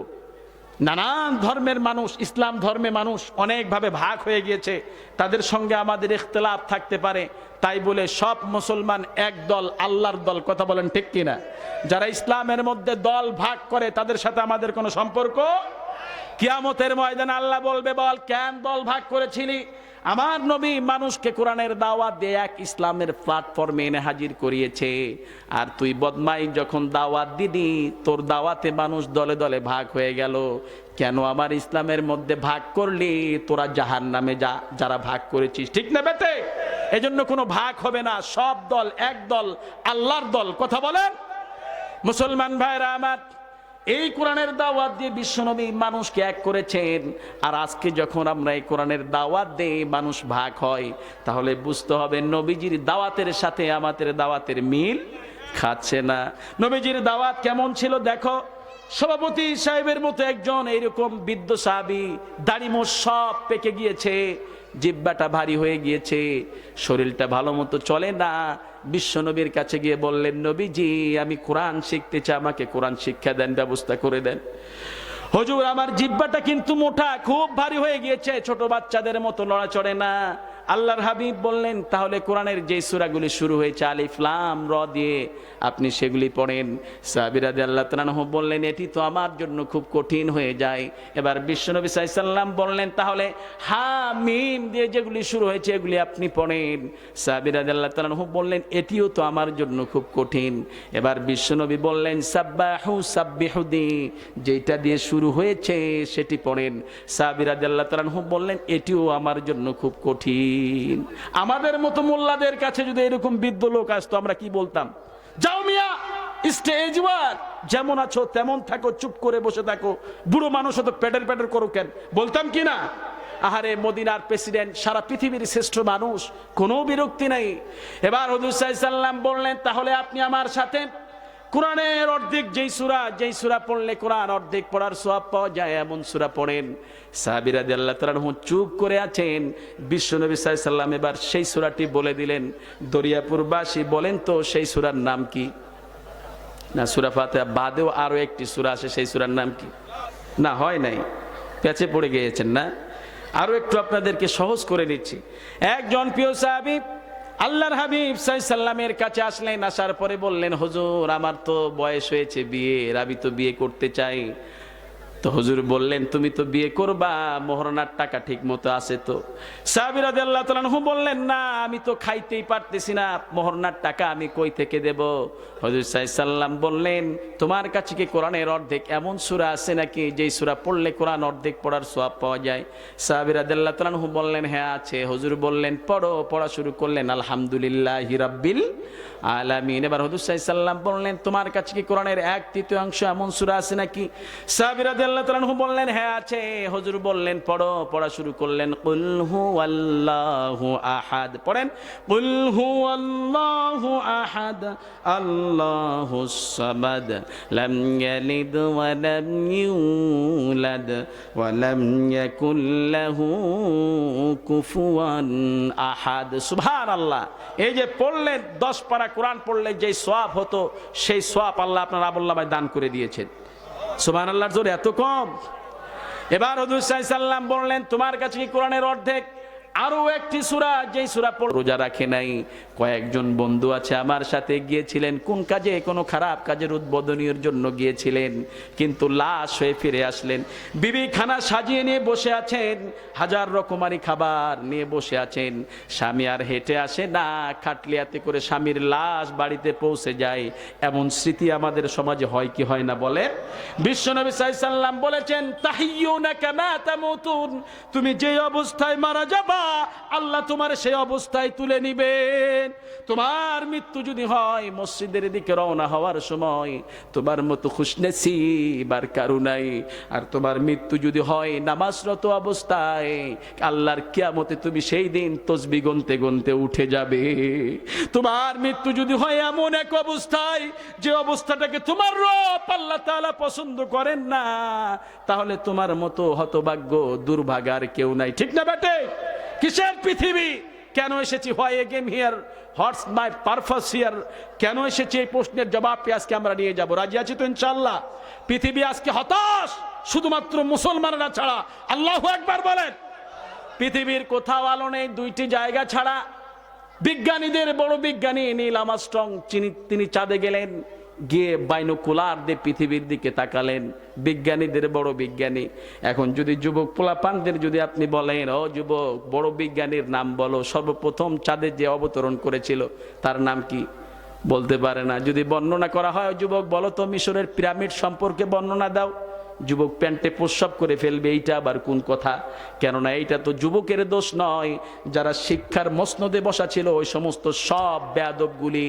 নানান ধর্মের মানুষ, ইসলাম ধর্মে মানুষ অনেকভাবে ভাগ হয়ে গিয়েছে, তাদের সঙ্গে আমাদের ইখতিলাফ থাকতে পারে। তাই বলে সব মুসলমান এক দল, আল্লাহর দল, কথা বলেন ঠিক কিনা? যারা ইসলামের মধ্যে দল ভাগ করে তাদের সাথে আমাদের কোনো সম্পর্ক। কিয়ামতের ময়দানে আল্লাহ বলবে, বল কেন দল ভাগ করেছিলি? আমার নবী মানুষকে কোরআনের দাওয়াত দিয়ে এক ইসলামের প্ল্যাটফর্মে এনে হাজির করিয়েছে, আর তুই বদমাই যখন দাওয়াত দিদি, তোর দাওয়াতে মানুষ দলে দলে ভাগ হয়ে গেল। কেন আমার ইসলামের মধ্যে ভাগ করলি? তোরা জাহান্নামে যা, যারা ভাগ করেছিস। ঠিক না বেটে? এজন্য কোনো ভাগ হবে না, সব দল এক দল, আল্লাহর দল, কথা বলেন। মুসলমান ভাইরা আমার, এই কোরআনের দাওয়াত দিয়ে বিশ্বনবী মানুষকে এক করেছেন। আর আজকে যখন আমরা এই কোরআনের দাওয়াত দেই মানুষ ভাগ হয়, তাহলে বুঝতে হবে নবীজির দাওয়াতের সাথে আমাদের দাওয়াতের মিল খাচ্ছে না। নবীজির দাওয়াত কেমন ছিল দেখো। সভাপতি সাহেবের মতো একজন এইরকম বৃদ্ধ সাহাবী, দাড়ি মোছ সব পেকে গিয়েছে, জিহ্বাটা ভারী হয়ে গিয়েছে, শরীরটা ভালো মতো চলে না। বিশ্বনবীর কাছে গিয়ে বললেন, নবীজি আমি কোরআন শিখতে চাই, আমাকে কোরআন শিক্ষা দেন, ব্যবস্থা করে দেন। হুজুর আমার জিহ্বাটা কিন্তু মোটা, খুব ভারী হয়ে গিয়েছে, ছোট বাচ্চাদের মতো লড়া চড়ে না। আল্লাহর হাবিব বললেন, তাহলে কোরআনের যে সূরাগুলি শুরু হয়েছে আলিফ লাম র দিয়ে, আপনি সেগুলি পড়েন। সাহাবী রাদিয়াল্লাহু তাআলা আনহু বললেন, এটি তো আমার জন্য খুব কঠিন হয়ে যায়। এবার বিশ্বনবী সাল্লাল্লাহু আলাইহি সাল্লাম বললেন, তাহলে হা মিম দিয়ে যেগুলি শুরু হয়েছে এগুলি আপনি পড়েন। সাহাবী রাদিয়াল্লাহু তাআলা আনহু বললেন, এটিও তো আমার জন্য খুব কঠিন। এবার বিশ্বনবী বললেন, সাব্বাহু সাব্বিহুদি, যেটা দিয়ে শুরু হয়েছে সেটি পড়েন। সাহাবী রাদিয়াল্লাহু তাআলা আনহু বললেন, এটিও আমার জন্য খুব কঠিন। আমাদের মতো মোল্লাদের কাছে যদি এরকম বৃদ্ধ লোক আসতো, আমরা কি বলতাম? যাও মিয়া, স্টেজ ওয়ার, যেমন আছো তেমন থাকো, চুপ করে বসে থাকো, বুড়ো মানুষ তো পেটের পেটের করো কেন, বলতাম কি না? আহারে মদিনার প্রেসিডেন্ট, সারা পৃথিবীর শ্রেষ্ঠ মানুষ, কোনো বিরক্তি নাই। এবার হুজুর সাল্লাল্লাহু আলাইহি সাল্লাম বললেন, তাহলে আপনি আমার সাথে কোরআনের অর্ধেক যেই সূরা পড়লে কোরআন অর্ধেক পড়ার সওয়াব পাওয়া যায় এমন সূরা পড়েন। সাহাবী রাদিয়াল্লাহু তাআলা আনহু চুপ করে আছেন। বিশ্বনবী সাল্লাল্লাহু আলাইহি সাল্লাম এবার সেই সূরাটি বলে দিলেন। দরিয়াপুরবাসী বলেন তো সেই সূরার নাম কি? না, সূরা ফাতিহা বাদেও আরো একটি সূরা আছে, সেই সূরার নাম কি? না, হয় নাই, পেঁচে পড়ে গিয়েছেন না? আরো একটু আপনাদেরকে সহজ করে দিচ্ছি। একজন প্রিয় সাহাবী আল্লাহর হাবিব সাল্লাল্লাহু আলাইহি সাল্লামের কাছে আসলেন। আসার পরে বললেন, হুজুর আমার তো বয়স হয়েছে বিয়ের, আমি তো বিয়ে করতে চাই। তো হুজুর বললেন, তুমি তো বিয়ে করবা, মোহরানার টাকা ঠিক মতো আছে তো? সাহাবী রাদিয়াল্লাহু তাআলা আনহু বললেন, না আমি তো খাইতেই পারতেছি না, মোহরানার টাকা আমি কই থেকে দেব? হুজুর সাল্লাল্লাহু আলাইহি সাল্লাম বললেন, তোমার কাছে কি কোরআনের অর্ধেক এমন সূরা আছে নাকি যেই সূরা পড়লে কোরআন অর্ধেক পড়ার সওয়াব পাওয়া যায়? সাহাবী রাদিয়াল্লাহু তাআলা আনহু বললেন, হ্যাঁ আছে। হুজুর বললেন, পড়ো। পড়া শুরু করলেন, আলহামদুলিল্লাহি রাব্বিল আলামিন। এবার হুজুর সাল্লাল্লাহু আলাইহি সাল্লাম বললেন, তোমার কাছে কি কোরআনের 1/3 এমন সূরা আছে নাকি? সাহাবী রাদিয়াল্লাহু তাআলা আনহু বললেন হ্যাঁ আছে। হুজুর বললেন পড়ো, পড়া শুরু করলেন কুল হুয়াল্লাহু আহাদ, পড়েন কুল হুয়াল্লাহু আহাদ আল্লাহুস সামাদ লাম ইয়ালিদ ওয়া লাম ইউলাদ ওয়া লাম ইয়াকুল লাহু কুফুয়ান আহাদ। সুবহানাল্লাহ। এই যে পড়লেন 10 পারা কোরআন পড়লে যে সওয়াব হতো সেই সওয়াব আল্লাহ আপনার আমলনামায় দান করে দিয়েছেন। সুবহানাল্লাহর জোরে এত কম। এবার হুজুর সাল্লাল্লাহু আলাইহি সাল্লাম বললেন তোমার কাছে কি কোরআনের অর্ধেক? আরো একটি সূরা, যেই সূরা রোজা রাখে নাই। কয়েকজন বন্ধু আছে আমার সাথে গিয়েছিলেন কোন কাজে, কোনো খারাপ কাজের উদ্বোধনীর জন্য গিয়েছিলেন, কিন্তু লাশ হয়ে ফিরে আসলেন। বিবি খানা সাজিয়ে নিয়ে বসে আছেন, হাজার রকমারি খাবার নিয়ে বসে আছেন, স্বামী আর হেঁটে আসে না, খাটলিয়াতে করে স্বামীর লাশ বাড়িতে পৌঁছে যায়। এমন স্মৃতি আমাদের সমাজে হয় কি হয় না বলে? বিশ্বনবী সাল্লাল্লাহু আলাইহি সাল্লাম বলেছেন তাহিয়ুনা কামা তামুতুন, তুমি যে অবস্থায় মারা যাবা আল্লাহ তোমার সেই অবস্থায় তুলে নিবেন। তোমার মৃত্যু যদি হয় মসজিদের দিকে রওনা হওয়ার সময়, তোমার মতো খুশনসিব আর কারো নাই। আর তোমার মৃত্যু যদি হয় নামাজরত অবস্থায়, আল্লাহর কিয়ামতে তুমি সেই দিন তসবিহ গুনতে গুনতে উঠে যাবে। তোমার মৃত্যু যদি হয় এমন এক অবস্থায় যে অবস্থাটাকে তোমার রব আল্লাহ তাআলা পছন্দ করেন না, তাহলে তোমার মতো হতভাগ্য দুর্ভাগার কেউ নাই। ঠিক না বেটে? কিসের পৃথিবী? কেন এসেছি? Why A game here, what's my purpose here? কেন এসেছি এই প্রশ্নের জবাব আজকে আমরা নিয়ে যাব। রাজি আছি তো ইনশাআল্লাহ? পৃথিবী আজকে হতাশ, শুধুমাত্র মুসলমানরা ছাড়া। আল্লাহু আকবার বলেন। পৃথিবীর কোথাও আলো নেই, দুইটি জায়গা ছাড়া। বিজ্ঞানীদের বড় বিজ্ঞানী নীল আর্মস্ট্রং, তিনি চাঁদে গেলেন, গিয়ে বাইনোকুলার দিয়ে পৃথিবীর দিকে তাকালেন। বিজ্ঞানীদের বড় বিজ্ঞানী। এখন যদি যুবক পোলাপানদের যদি আপনি বলেন ও যুবক বড় বিজ্ঞানীর নাম বলো, সর্বপ্রথম চাঁদে যে অবতরণ করেছিল তার নাম কি? বলতে পারে না। যদি বর্ণনা করা হয় যুবক বলো তো মিশরের পিরামিড সম্পর্কে বর্ণনা দাও, যুবক প্যান্টে প্রস্রাব করে ফেলবে। এইটা আবার কোন কথা? কেননা এইটা তো যুবকের দোষ নয়, যারা শিক্ষার মসনদে বসা ছিল ওই সমস্ত সব বেয়াদবগুলি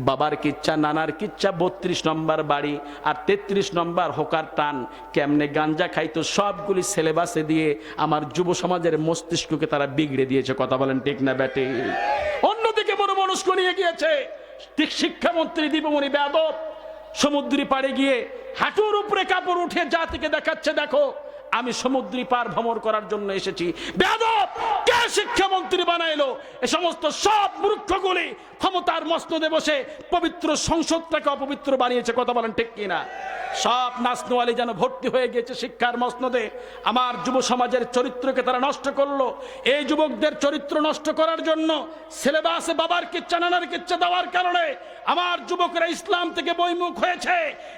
বাবার কিচ্ছা নানার কিচ্ছা 32 নম্বর বাড়ি আর 33 নম্বর হোকার টান কেমনে গাঞ্জা খাইতো সবগুলি সিলেবাসে দিয়ে আমার যুব সমাজের মস্তিষ্ককে তারা বিগড়ে দিয়েছে। কথা বলেন ঠিক না ব্যাটে? অন্যদিকে বড় মানুষ নিয়ে গিয়েছে ঠিক শিক্ষামন্ত্রী দীপমণি বেয়াদব, সমুদ্রী পাড়ে গিয়ে হাঁটুর উপরে কাপড় উঠে জাতিকে দেখাচ্ছে দেখো আমি সমুদ্রী পার ভ্রমণ করার জন্য এসেছি। বেয়াদব! কে শিক্ষামন্ত্রী বানাইলো? এ সমস্ত সব মূর্খগুলি ক্ষমতার মসনদে বসে পবিত্র সংসদটাকে অপবিত্র বানিয়েছে। কথা বলেন ঠিক কিনা? সব নাসনোয়ালি যেন ভর্তি হয়ে গেছে শিক্ষার মসনদে। আমার যুব সমাজের চরিত্রকে তারা নষ্ট করলো। এই যুবকদের চরিত্র নষ্ট করার জন্য সিলেবাসে বাবার কিচ্ছা নানার কিচ্ছা দেওয়ার কারণে আমার যুবকরা ইসলাম থেকে বহির্মুখ হয়েছে।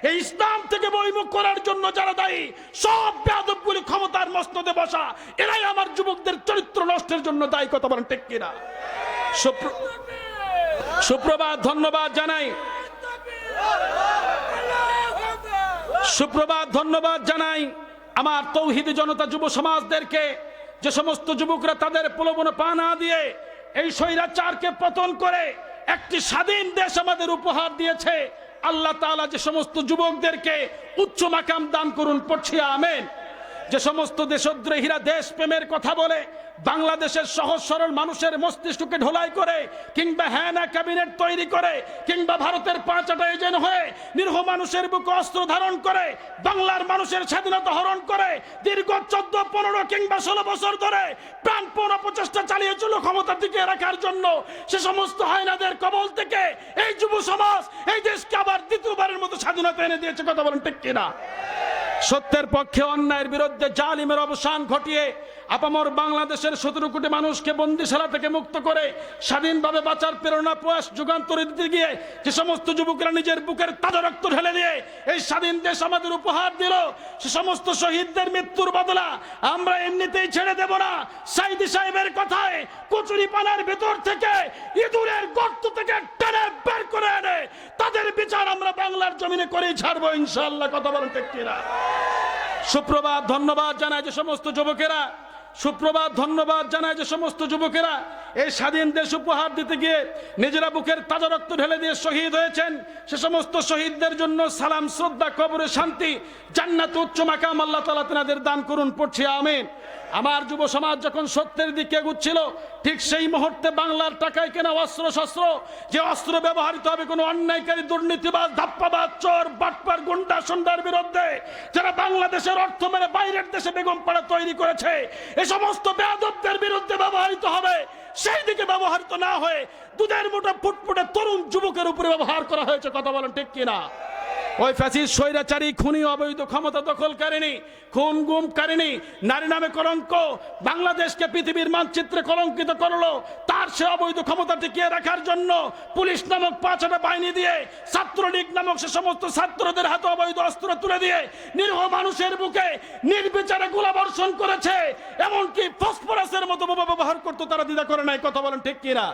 এই ইসলাম থেকে বহির্মুখ করার জন্য যারা দায়ী সব বেয়াদবগুলি ক্ষমতার মসনদে বসা, এরাই আমার যুবকদের চরিত্র নষ্টের জন্য দায়ী। কথা বলেন ঠিক কিনা? সুপ্রভাত, ধন্যবাদ জানাই। সুপ্রভাত, ধন্যবাদ জানাই আমার তৌহিদি জনতা যুব সমাজদেরকে, যে সমস্ত যুবকরা তাদের প্রলোভন পা না দিয়ে এই স্বৈরাচারকে পতন করে একটি স্বাধীন দেশ আমাদের উপহার দিয়েছে। আল্লাহ তাআলা যে সমস্ত যুবকদেরকে উচ্চ মাকাম দান করুন, পড়ছি আমিন। যে সমস্ত দেশদ্রোহীরা দেশ প্রেমের কথা বলে বাংলাদেশের সহজ সরল মানুষের মস্তিষ্ককে ঢোলাই করে, কিংবা হ্যানা ক্যাবিনেট তৈরি করে, কিংবা ভারতের পাঁচটা এজেন্ট হয়ে নিরীহ মানুষের বুকে অস্ত্র ধারণ করে বাংলার মানুষের স্বাধীনতা হরণ করে দীর্ঘ 14, 15 কিংবা 16 বছর ধরে প্রাণপণ অপচেষ্টা চালিয়েছিল ক্ষমতা টিকিয়ে রাখার জন্য, সে সমস্ত হায়নাদের কবল থেকে এই যুব সমাজ এই দেশকে আবার দ্বিতীয়বারের মতো স্বাধীনতা এনে দিয়েছে। কথা বলেন ঠিক কিনা? সত্যের পক্ষে অন্যায়ের বিরুদ্ধে জালিমের অবসান ঘটিয়ে আপামর বাংলাদেশের 17 কোটি মানুষকে বন্দিশালা থেকে মুক্ত করে স্বাধীনভাবে বাঁচার প্রেরণা প্রয়াস যুগান্তর দিতে গিয়ে যে সমস্ত যুবকরা নিজের বুকের তাজা রক্ত ঢেলে দিয়ে এই স্বাধীন দেশ আমাদের উপহার দিল, সে সমস্ত শহীদদের মৃত্যুর বদলা আমরা এমনিতেই ছেড়ে দেব না। সাইদি সাহেবের কথায় কচুরি পানার ভেতর থেকে ইঁদুরের গর্ত থেকে টেনে বের করে এনে তাদের বিচার আমরা বাংলার জমিনে করেই ছাড়বো ইনশাআল্লাহ। কথা বলেন ঠিক কিনা? সুপ্রভাত, ধন্যবাদ জানাই যে সমস্ত যুবকেরা সুপ্রভাত, ধন্যবাদ জানায় যে সমস্ত যুবকেরা এই স্বাধীন দেশ উপহার দিতে গিয়ে নিজেরা বুকের তাজা রক্ত ঢেলে দিয়ে শহীদ হয়েছেন, সে সমস্ত শহীদদের জন্য সালাম, শ্রদ্ধা, কবরে শান্তি, জান্নাত, উচ্চ মাকাম আল্লাহ তাআলা তাদের দান করুন, পড়ছি আমিন। আমার যুব সমাজ যখন সত্যের দিকে এগুচ্ছিল, ঠিক সেই মুহূর্তে বাংলার টাকায় কেনা অস্ত্র শস্ত্র, যে অস্ত্র ব্যবহৃত হবে কোনো অন্যায়কারী, দুর্নীতিবাজ, ধাপ্পাবাজ, চোর, বাটপার, গুন্ডা সন্ডার বিরুদ্ধে, যারা বাংলাদেশের অর্থ মেরে বাইরের দেশে বেগম পাড়া তৈরি করেছে, এই সমস্ত বেয়াদবদের বিরুদ্ধে ব্যবহৃত হবে। সেই দিকে ব্যবহৃত না হয়ে দুধের মোটা ফুটফুটে তরুণ যুবকের উপরে ব্যবহার করা হয়েছে। কথা বলেন ঠিক কিনা? ওই ফ্যাসিস্ট, স্বৈরাচারী, খুনি, অবৈধ ক্ষমতা দখলকারিনী, খুন গুমকারিনী, নারী নামে কলঙ্ক, বাংলাদেশকে পৃথিবীর মানচিত্রে কলঙ্কিত করলো, তার সে অবৈধ ক্ষমতা টিকিয়ে রাখার জন্য পুলিশ নামক 5টা বাহিনী দিয়ে, ছাত্রলীগ নামক সে সমস্ত ছাত্রদের হাতে অবৈধ অস্ত্র তুলে দিয়ে নিরীহ মানুষের বুকে নির্বিচারে গোলাবর্ষণ করেছে। এমনকি ফসফরাসের মতো বোমা ব্যবহার করতে তারা দ্বিধা করে নাই। কথা বলেন ঠিক কিনা?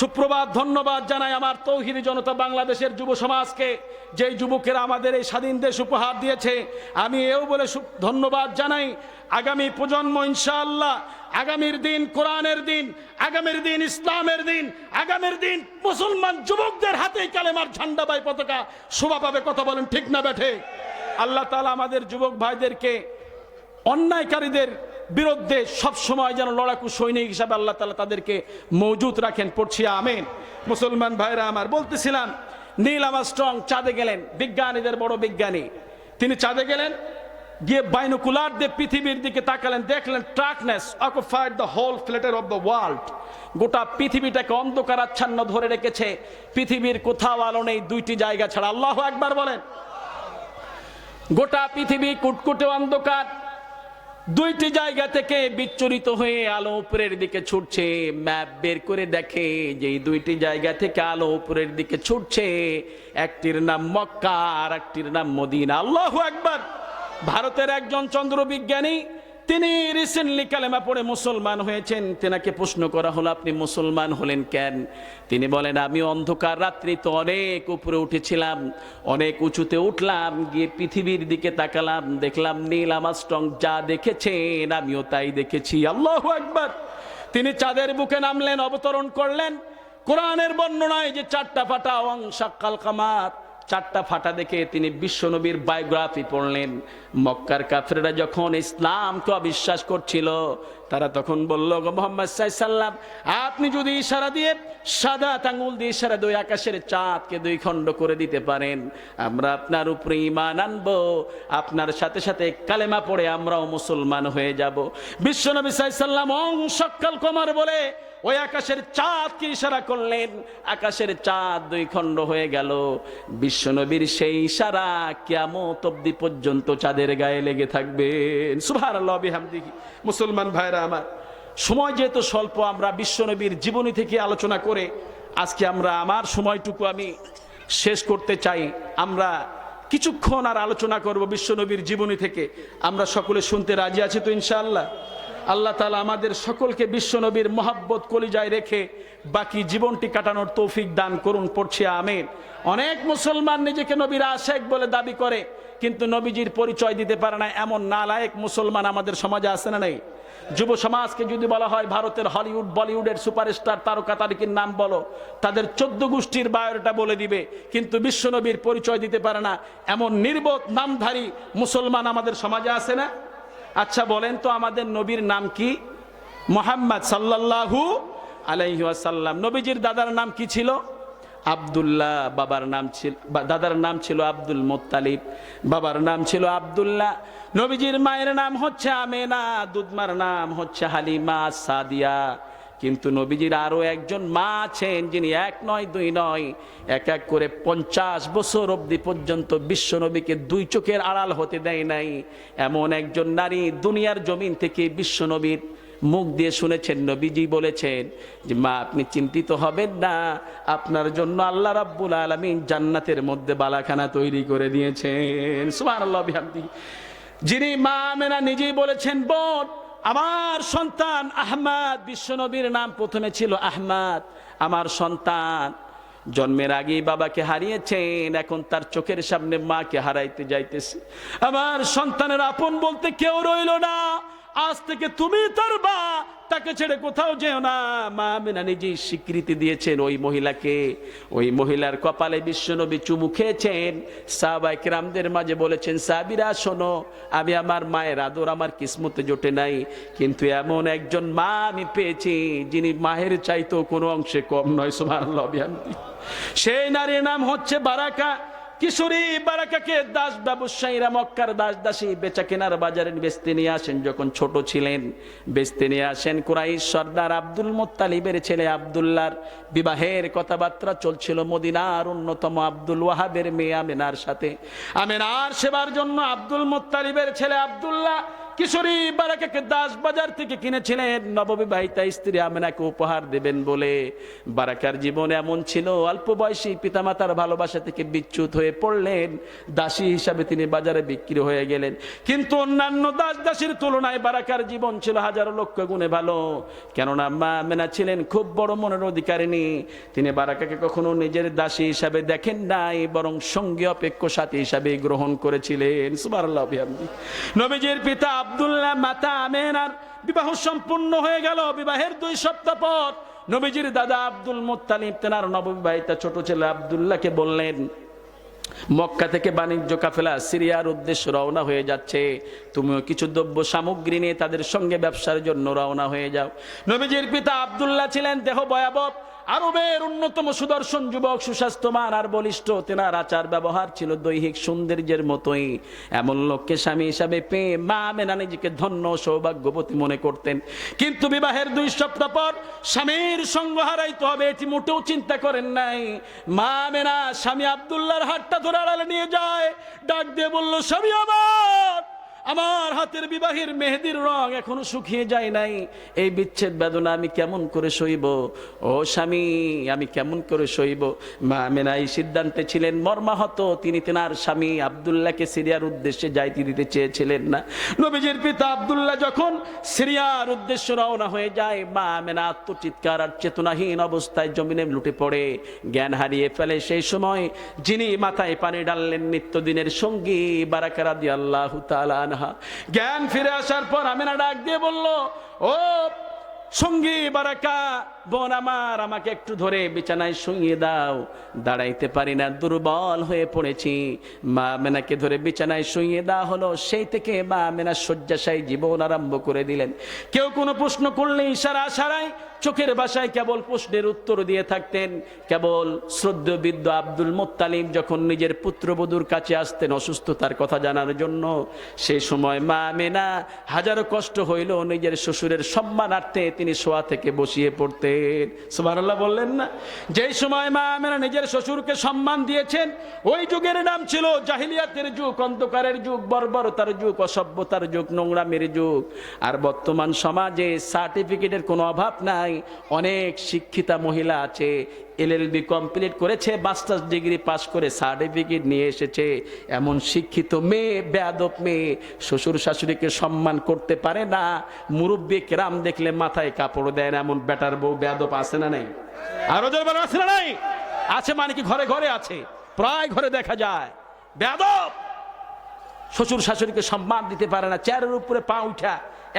সুপ্রভাত, ধন্যবাদ জানাই আমার তৌহিদি জনতা বাংলাদেশের যুব সমাজকে, যেই যুবকেরা আমাদের এই স্বাধীন দেশ উপহার দিয়েছে। আমি এও বলে ধন্যবাদ জানাই আগামী প্রজন্ম ইনশাআল্লাহ, আগামীর দিন কোরআনের দিন, আগামীর দিন ইসলামের দিন, আগামীর দিন মুসলমান যুবকদের হাতেই কালেমার ঝান্ডা বাই পতাকা শোভা পাবে। কথা বলেন ঠিক না বেঠে? আল্লাহ তাআলা আমাদের যুবক ভাইদেরকে অন্যায়কারীদের বিরুদ্ধে সব সময় যেন লড়াকু সৈনিক হিসাবে আল্লাহ তাআলা তাদেরকে মজুদ রাখেন, পড়ছি আমিন। মুসলমান ভাইরা আমার, বলতেছিলাম নীল আর্মস্ট্রং চাঁদে গেলেন, বিজ্ঞানীদের বড় বিজ্ঞানী। তিনি চাঁদে গেলেন, গিয়ে বাইনোকুলার দিয়ে পৃথিবীর দিকে তাকালেন, দেখলেন darkness occupied the whole flatter of the world. গোটা পৃথিবীটাকে অন্ধকার আচ্ছন্ন ধরে রেখেছে, পৃথিবীর কোথাও আলো নেই, 2টি জায়গা ছাড়া। আল্লাহু আকবার বলেন। গোটা পৃথিবী কুটকুটে অন্ধকার, 2টি জায়গা থেকে বিচ্ছুরিত হয়ে আলো উপরের দিকে ছুটছে। ম্যাপ বের করে দেখে যে এই 2টি জায়গা থেকে আলো উপরের দিকে ছুটছে, একটির নাম মক্কা আর একটির নাম মদিনা। আল্লাহু আকবার। ভারতের একজন চন্দ্রবিজ্ঞানী, তিনি রিসেন্টলি কালেমা পড়ে মুসলমান হয়েছেন। তেনাকে প্রশ্ন করা হলো, আপনি মুসলমান হলেন কেন? তিনি বলেন, আমি অন্ধকার রাত্রি তো অনেক উপরে উঠেছিলাম, অনেক উঁচুতে উঠলাম, গিয়ে পৃথিবীর দিকে তাকালাম, দেখলাম নীল আর্মস্ট্রং যা দেখেছেন আমিও তাই দেখেছি। আল্লাহু আকবার। তিনি চাঁদের বুকে নামলেন, অবতরণ করলেন। কোরআনের বর্ণনায় যে 4টা ফাটা ওয়াংশাক্কাল কামার, 4টা ফাটা দেখে তিনি বিশ্বনবীর বায়োগ্রাফি পড়লেন। মক্কার কাফেররা যখন ইসলামকে অবিশ্বাস করছিল, তারা তখন বলল, গো মুহাম্মদ সাল্লাল্লাহু আলাইহি সাল্লাম, আপনি যদি ইশারা দিয়ে, সাদা আঙ্গুল দিয়ে ইশারা দিয়ে আকাশের চাঁদকে 2 খণ্ড করে দিতে পারেন, আমরা আপনার উপরে ঈমান আনবো, আপনার সাথে সাথে কালেমা পড়ে আমরাও মুসলমান হয়ে যাব। বিশ্বনবী সাল্লাল্লাহু আলাইহি সাল্লাম ওয়াংশাক্কাল কমার বলে ওই আকাশের চাঁদকে ইশারা করলেন, আকাশের চাঁদ 2 খণ্ড হয়ে গেল। বিশ্বনবীর সেই ইশারা কিয়ামত অবধি পর্যন্ত চাঁদের গায়ে লেগে থাকবে। সুবহানাল্লাহ বিহামদিহি। মুসলমান ভাইরা আমার, সময় যেহেতু স্বল্প, আমরা বিশ্বনবীর জীবনী থেকে আলোচনা করে আজকে আমার সময়টুকু আমি শেষ করতে চাই। আমরা কিছুক্ষণ আর আলোচনা করব বিশ্বনবীর জীবনী থেকে। আমরা সকলে শুনতে রাজি আছি তো ইনশাআল্লাহ? আল্লাহ তাআলা আমাদের সকলকে বিশ্বনবীর মহব্বত কলিজায় রেখে বাকি জীবনটি কাটানোর তৌফিক দান করুন, পড়ছি আমিন। অনেক মুসলমান নিজেকে নবীর আশেক বলে দাবি করে, কিন্তু নবীজির পরিচয় দিতে পারে না, এমন নালায়েক মুসলমান আমাদের সমাজে আছে না নেই? যুব সমাজকে যদি বলা হয় ভারতের হলিউড বলিউডের সুপারস্টার তারকা তারিকের নাম বলো, তাদের 14 গোষ্ঠীর বায়োডাটা বলে দিবে, কিন্তু বিশ্বনবীর পরিচয় দিতে পারে না, এমন নির্বোধ নামধারী মুসলমান আমাদের সমাজে আছে না? আচ্ছা বলেন তো, আমাদের নবীর নাম কি? মুহাম্মদ সাল্লাল্লাহু আলাইহি ওয়াসাল্লাম। নবীজির দাদার নাম কি ছিল? আব্দুল্লাহ। দাদার নাম ছিল আব্দুল মুত্তালিব, বাবার নাম ছিল আব্দুল্লাহ। নবীজির মায়ের নাম হচ্ছে আমেনা, দুধমার নাম হচ্ছে হালিমা সাদিয়া। কিন্তু নবীজির আরো একজন মা আছেন, যিনি 1 নয় 2 নয়, এক এক করে 50 বছর অবধি পর্যন্ত বিশ্ব নবীকে 2 চোখের আড়াল হতে দেয় নাই। এমন একজন নারী দুনিয়ার জমিন থেকে বিশ্ব নবীর মুখ দিয়ে শুনেছেন, নবীজি বলেছেন যে, মা আপনি চিন্তিত হবেন না, আপনার জন্য আল্লাহ রাব্বুল আলামিন জান্নাতের মধ্যে বালাখানা তৈরি করে দিয়েছেন। সুবহানাল্লাহ বিহামদিহি। যিনি মা আমেনা নিজেই বলেছেন, বোন আমার সন্তান আহমদ, বিশ্বনবীর নাম প্রথমে ছিল আহমদ, আমার সন্তান জন্মের আগেই বাবাকে হারিয়েছেন, এখন তার চোখের সামনে মাকে হারাইতে যাইতেছে। আমার সন্তানের আপন বলতে কেউ রইল না, আজ থেকে তুমি তার বা, তাকে ছেড়ে কোথাও যেও না। মা আমেনা নিজেই স্বীকৃতি দিয়েছেন ওই মহিলাকে। ওই মহিলার কপালে বিশ্বনবী চুমু খেয়েছেন। সাহাবায়ে কেরামদের মাঝে বলেছেন, সাহাবীরা শোনো, আমি আমার মায়ের আদর আমার কিসমতে জোটে নাই, কিন্তু এমন একজন মা আমি পেয়েছি যিনি মায়ের চাইতেও কোনো অংশে কম নয়। সুবহানাল্লাহ বিহামদি। সেই নারীর নাম হচ্ছে বারাকা। কিশোরী বারাকাকে দাস ব্যবসায়ীরা, মক্কার দাস দাসী বেচা কেনার বাজারে বেচতে নিয়ে আসেন। যখন ছোট ছিলেন বেচতে নিয়ে আসেন। কুরাইশ সর্দার আব্দুল মুত্তালিবের ছেলে আব্দুল্লাহর বিবাহের কথাবার্তা চলছিল মদিনার অন্যতম আব্দুল ওয়াহাবের মেয়ে আমেনার সাথে। আমেনার সেবার জন্য আব্দুল মুত্তালিবের ছেলে আব্দুল্লাহ কিশোরী বারাকাকে দাস বাজার থেকে কিনেছিলেন নববিবাহিতা স্ত্রী আমেনাকে উপহার দেবেন বলে। বারাকার জীবন এমন ছিল, অল্প বয়সী পিতামাতার ভালোবাসা থেকে বিচ্যুত হয়ে পড়লেন। দাসী হিসাবে তিনি বাজারে বিক্রি হয়ে গেলেন। কিন্তু অন্যান্য দাস দাসীর তুলনায় বারাকার জীবন ছিল হাজারো লক্ষ গুণে ভালো। কেননা মা আমেনা ছিলেন খুব বড় মনের অধিকারিণী। তিনি বারাকাকে কখনো নিজের দাসী হিসাবে দেখেন নাই, বরং সঙ্গী অপেক্ষ সাথী হিসাবে গ্রহণ করেছিলেন। সুবহানাল্লাহ বিহামদি। নবীজির পিতা আব্দুল্লাহ মাতা আমেনার বিবাহ সম্পূর্ণ হয়ে গেল। বিবাহের 2 সপ্তাহ পর নবীজির দাদা আব্দুল মুত্তালিব তেনার নববিবাহিতা ছোট ছেলে আব্দুল্লাহকে বললেন, মক্কা থেকে বাণিজ্য কাফেলা সিরিয়ার উদ্দেশ্যে রওনা হয়ে যাচ্ছে, তুমিও কিছু দ্রব্য সামগ্রী নিয়ে তাদের সঙ্গে ব্যবসার জন্য রওনা হয়ে যাও। নবীজির পিতা আব্দুল্লাহ ছিলেন দেহ ভয়াবহ, আরবের অন্যতম সুদর্শন যুবক, সুস্বাস্থ্যমান আর বলিষ্ঠ। তেনার আচার ব্যবহার ছিল দৈহিক সৌন্দর্যের মতোই। এমন লোককে স্বামী হিসাবে পেয়ে মা আমেনা নিজেকে ধন্য সৌভাগ্যবতী মনে করতেন। কিন্তু বিবাহের 2 সপ্তাহ পর স্বামীর সঙ্গ হারাইতে হবে এটি মোটেও চিন্তা করেন নাই। মা আমেনা স্বামী আব্দুল্লাহর হাতটা ধরে আড়ালে নিয়ে যায়, ডাক দিয়ে বলল, স্বামী আমার হাতের বিবাহের মেহেদির রং এখনো শুকিয়ে যায় নাই, এই বিচ্ছেদ বেদনা আমি কেমন করে সইব? ও স্বামী, আমি কেমন করে সইব? মা আমেনা এই সিদ্ধান্তে ছিলেন মর্মাহত। তিনি তেনার স্বামী আব্দুল্লাহকে সিরিয়ার উদ্দেশ্যে যাইতে দিতে চেয়েছিলেন না। নবীজির পিতা আব্দুল্লাহ যখন সিরিয়ার উদ্দেশ্যে রওনা হয়ে যায়, মা আমেনা আত্মচিৎকার আর চেতনাহীন অবস্থায় জমিনে লুটে পড়ে জ্ঞান হারিয়ে ফেলে। সেই সময় যিনি মাথায় পানি ডাললেন নিত্যদিনের সঙ্গী বারাকা রাদিয়াল্লাহু তাআলা আনহা। জ্ঞান ফিরে আসার পর আমেনা ডাক দিয়ে বলল, ও সঙ্গী বারাকা, বোন আমার, আমাকে একটু ধরে বিছানায় শুইয়ে দাও, দাঁড়াইতে পারি না, দুর্বল হয়ে পড়েছি। মা আমেনাকে ধরে বিছানায় শুইয়ে দেওয়া হলো। সেই থেকে মা আমেনা শয্যাশায়ী জীবন আরম্ভ করে দিলেন। কেউ কোনো প্রশ্ন করলে ইশারা আশারায়, চোখের ভাষায় কেবল প্রশ্নের উত্তর দিয়ে থাকতেন। কেবল শ্রদ্ধেয়বৃদ্ধ আব্দুল মুত্তালিব যখন নিজের পুত্রবধূর কাছে আসতেন অসুস্থতার কথা জানার জন্য, সেই সময় মা আমেনা হাজারো কষ্ট হইল নিজের শ্বশুরের সম্মানার্থে তিনি শোয়া থেকে বসিয়ে পড়তেন। সুবহানাল্লাহ বললেন না? যেই সময় মা আমেনা নিজের শ্বশুরকে সম্মান দিয়েছেন, ওই যুগের নাম ছিল জাহিলিয়াতের যুগ, অন্ধকারের যুগ, বর্বরতার যুগ, অসভ্যতার যুগ, নোংরামির যুগ। আর বর্তমান সমাজে সার্টিফিকেটের কোনো অভাব নাই। অনেক শিক্ষিতা মহিলা আছে, LLB কমপ্লিট করেছে, মাস্টার্স ডিগ্রি পাস করে সার্টিফিকেট নিয়ে এসেছে। এমন শিক্ষিত মেয়ে, বেয়াদব মেয়ে, শ্বশুর শাশুড়িকে সম্মান করতে পারে না। মুরব্বি কেরাম দেখলে মাথায় কাপড় দেয় না, এমন বেটার বউ বেয়াদব আছে না নাই? আরো জোরে আছে না নাই? আছে মানে কি ঘরে ঘরে আছে, প্রায় ঘরে দেখা যায়। বেয়াদব শ্বশুর শাশুড়িকে সম্মান দিতে পারে না, চেয়ারের উপরে পা উঠা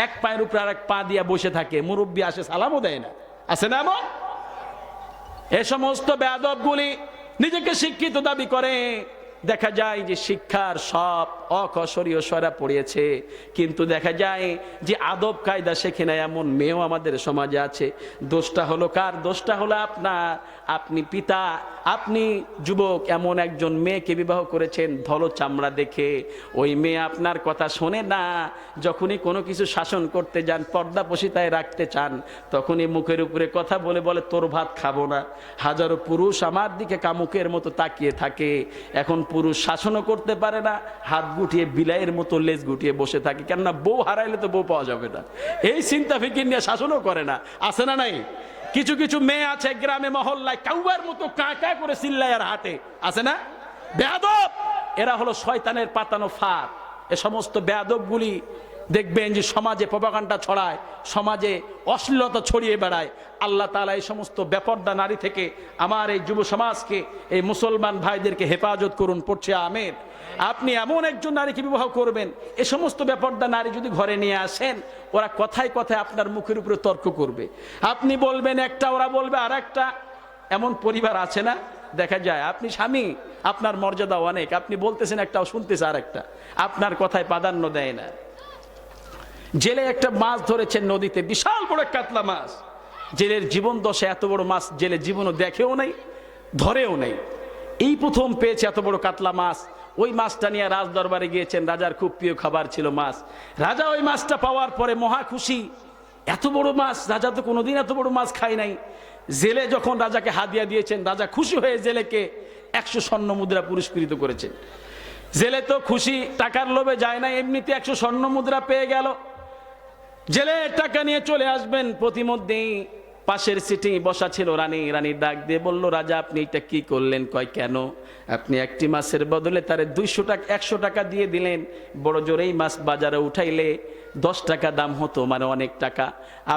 এক পায়ের উপরে আর এক পা দিয়া বসে থাকে, মুরব্বি আসে সালামও দেয় না। আছে না এমন? এ সমস্ত বেয়াদবগুলি নিজেকে শিক্ষিত দাবি করে। দেখা যায় যে শিক্ষার সব অকশরীয় সরা পড়িয়েছে, কিন্তু দেখা যায় যে আদব কায়দা শেখে না এমন মেয়েও আমাদের সমাজে আছে। দোষটা হলো কার? দোষটা হলো আপনার। আপনি পিতা, আপনি যুবক, এমন একজন মেয়েকে বিবাহ করেছেন ধলো চামড়া দেখে। ওই মেয়ে আপনার কথা শোনে না। যখনই কোনো কিছু শাসন করতে যান, পর্দাপোষিতায় রাখতে চান, তখনই মুখের উপরে কথা বলে বলে তোর ভাত খাবো না। হাজারো পুরুষ আমার দিকে কামুকের মতো তাকিয়ে থাকে। এখন পুরুষ শাসনও করতে পারে না, হাত গুটিয়ে বিলাইয়ের মতো লেজ গুটিয়ে বসে থাকে। কেননা বউ হারাইলে তো বউ পাওয়া যাবে না, এই চিন্তা ফিকির নিয়ে শাসনও করে না। আছে না নাই? কিছু কিছু মেয়ে আছে গ্রামে মহল্লায় কাউয়ার মতো কাঁকা করে চিল্লায় আর হাঁটে। আছে না? বেয়াদব। এরা হলো শয়তানের পাতানো ফাঁদ। এ সমস্ত বেয়াদবগুলি দেখবেন যে সমাজে প্রপাগান্ডা ছড়ায়, সমাজে অশ্লীলতা ছড়িয়ে বেড়ায়। আল্লাহ তাআলা এই সমস্ত বেপরদা নারী থেকে আমার এই যুব সমাজকে, এই মুসলমান ভাইদেরকে হেফাজত করুন, পড়ছে আমিন। আপনি এমন একজন নারীকে বিবাহ করবেন, এ সমস্ত বেপরদা নারী যদি ঘরে নিয়ে আসেন, ওরা কথায় কথায় আপনার মুখের উপরে তর্ক করবে। আপনি বলবেন একটা, ওরা বলবে আর একটা। এমন পরিবার আছে না? দেখা যায় আপনি স্বামী, আপনার মর্যাদা অনেক, আপনি বলতেছেন একটা, শুনতেছে আর একটা, আপনার কথায় প্রাধান্য দেয় না। জেলে একটা মাছ ধরেছেন নদীতে, বিশাল বড় কাতলা মাছ। জেলের জীবন দশা এত বড় মাছ জেলে জীবনও দেখেও নাই, ধরেও নাই। এই প্রথম পেয়েছে এত বড় কাতলা মাছ। ওই মাছটা নিয়ে রাজ দরবারে গিয়েছেন, রাজার খুব প্রিয় খাবার ছিল মাছ। রাজা ওই মাছটা পাওয়ার পরে মহা খুশি, এত বড় মাছ, রাজা তো কোনোদিন এত বড় মাছ খায় নাই। জেলে যখন রাজাকে হাদিয়া দিয়েছেন, রাজা খুশি হয়ে জেলেকে 100 স্বর্ণ মুদ্রা পুরস্কৃত করেছেন। জেলে তো খুশি, টাকার লোভে যায় না, এমনিতে 100 স্বর্ণ মুদ্রা পেয়ে গেল। জেলে টাকা নিয়ে চলে আসবেন, প্রতিমধ্যেই পাশের সিটে বসা ছিল রানী। রানীর ডাক দিয়ে বলল, রাজা আপনি এটা কি করলেন? কয় কেন? আপনি একটি মাছের বদলে তারে 200 টাকা 100 টাকা দিয়ে দিলেন। বড় জোরেই মাছ বাজারে উঠাইলে 10 টাকা দাম হতো, মানে অনেক টাকা।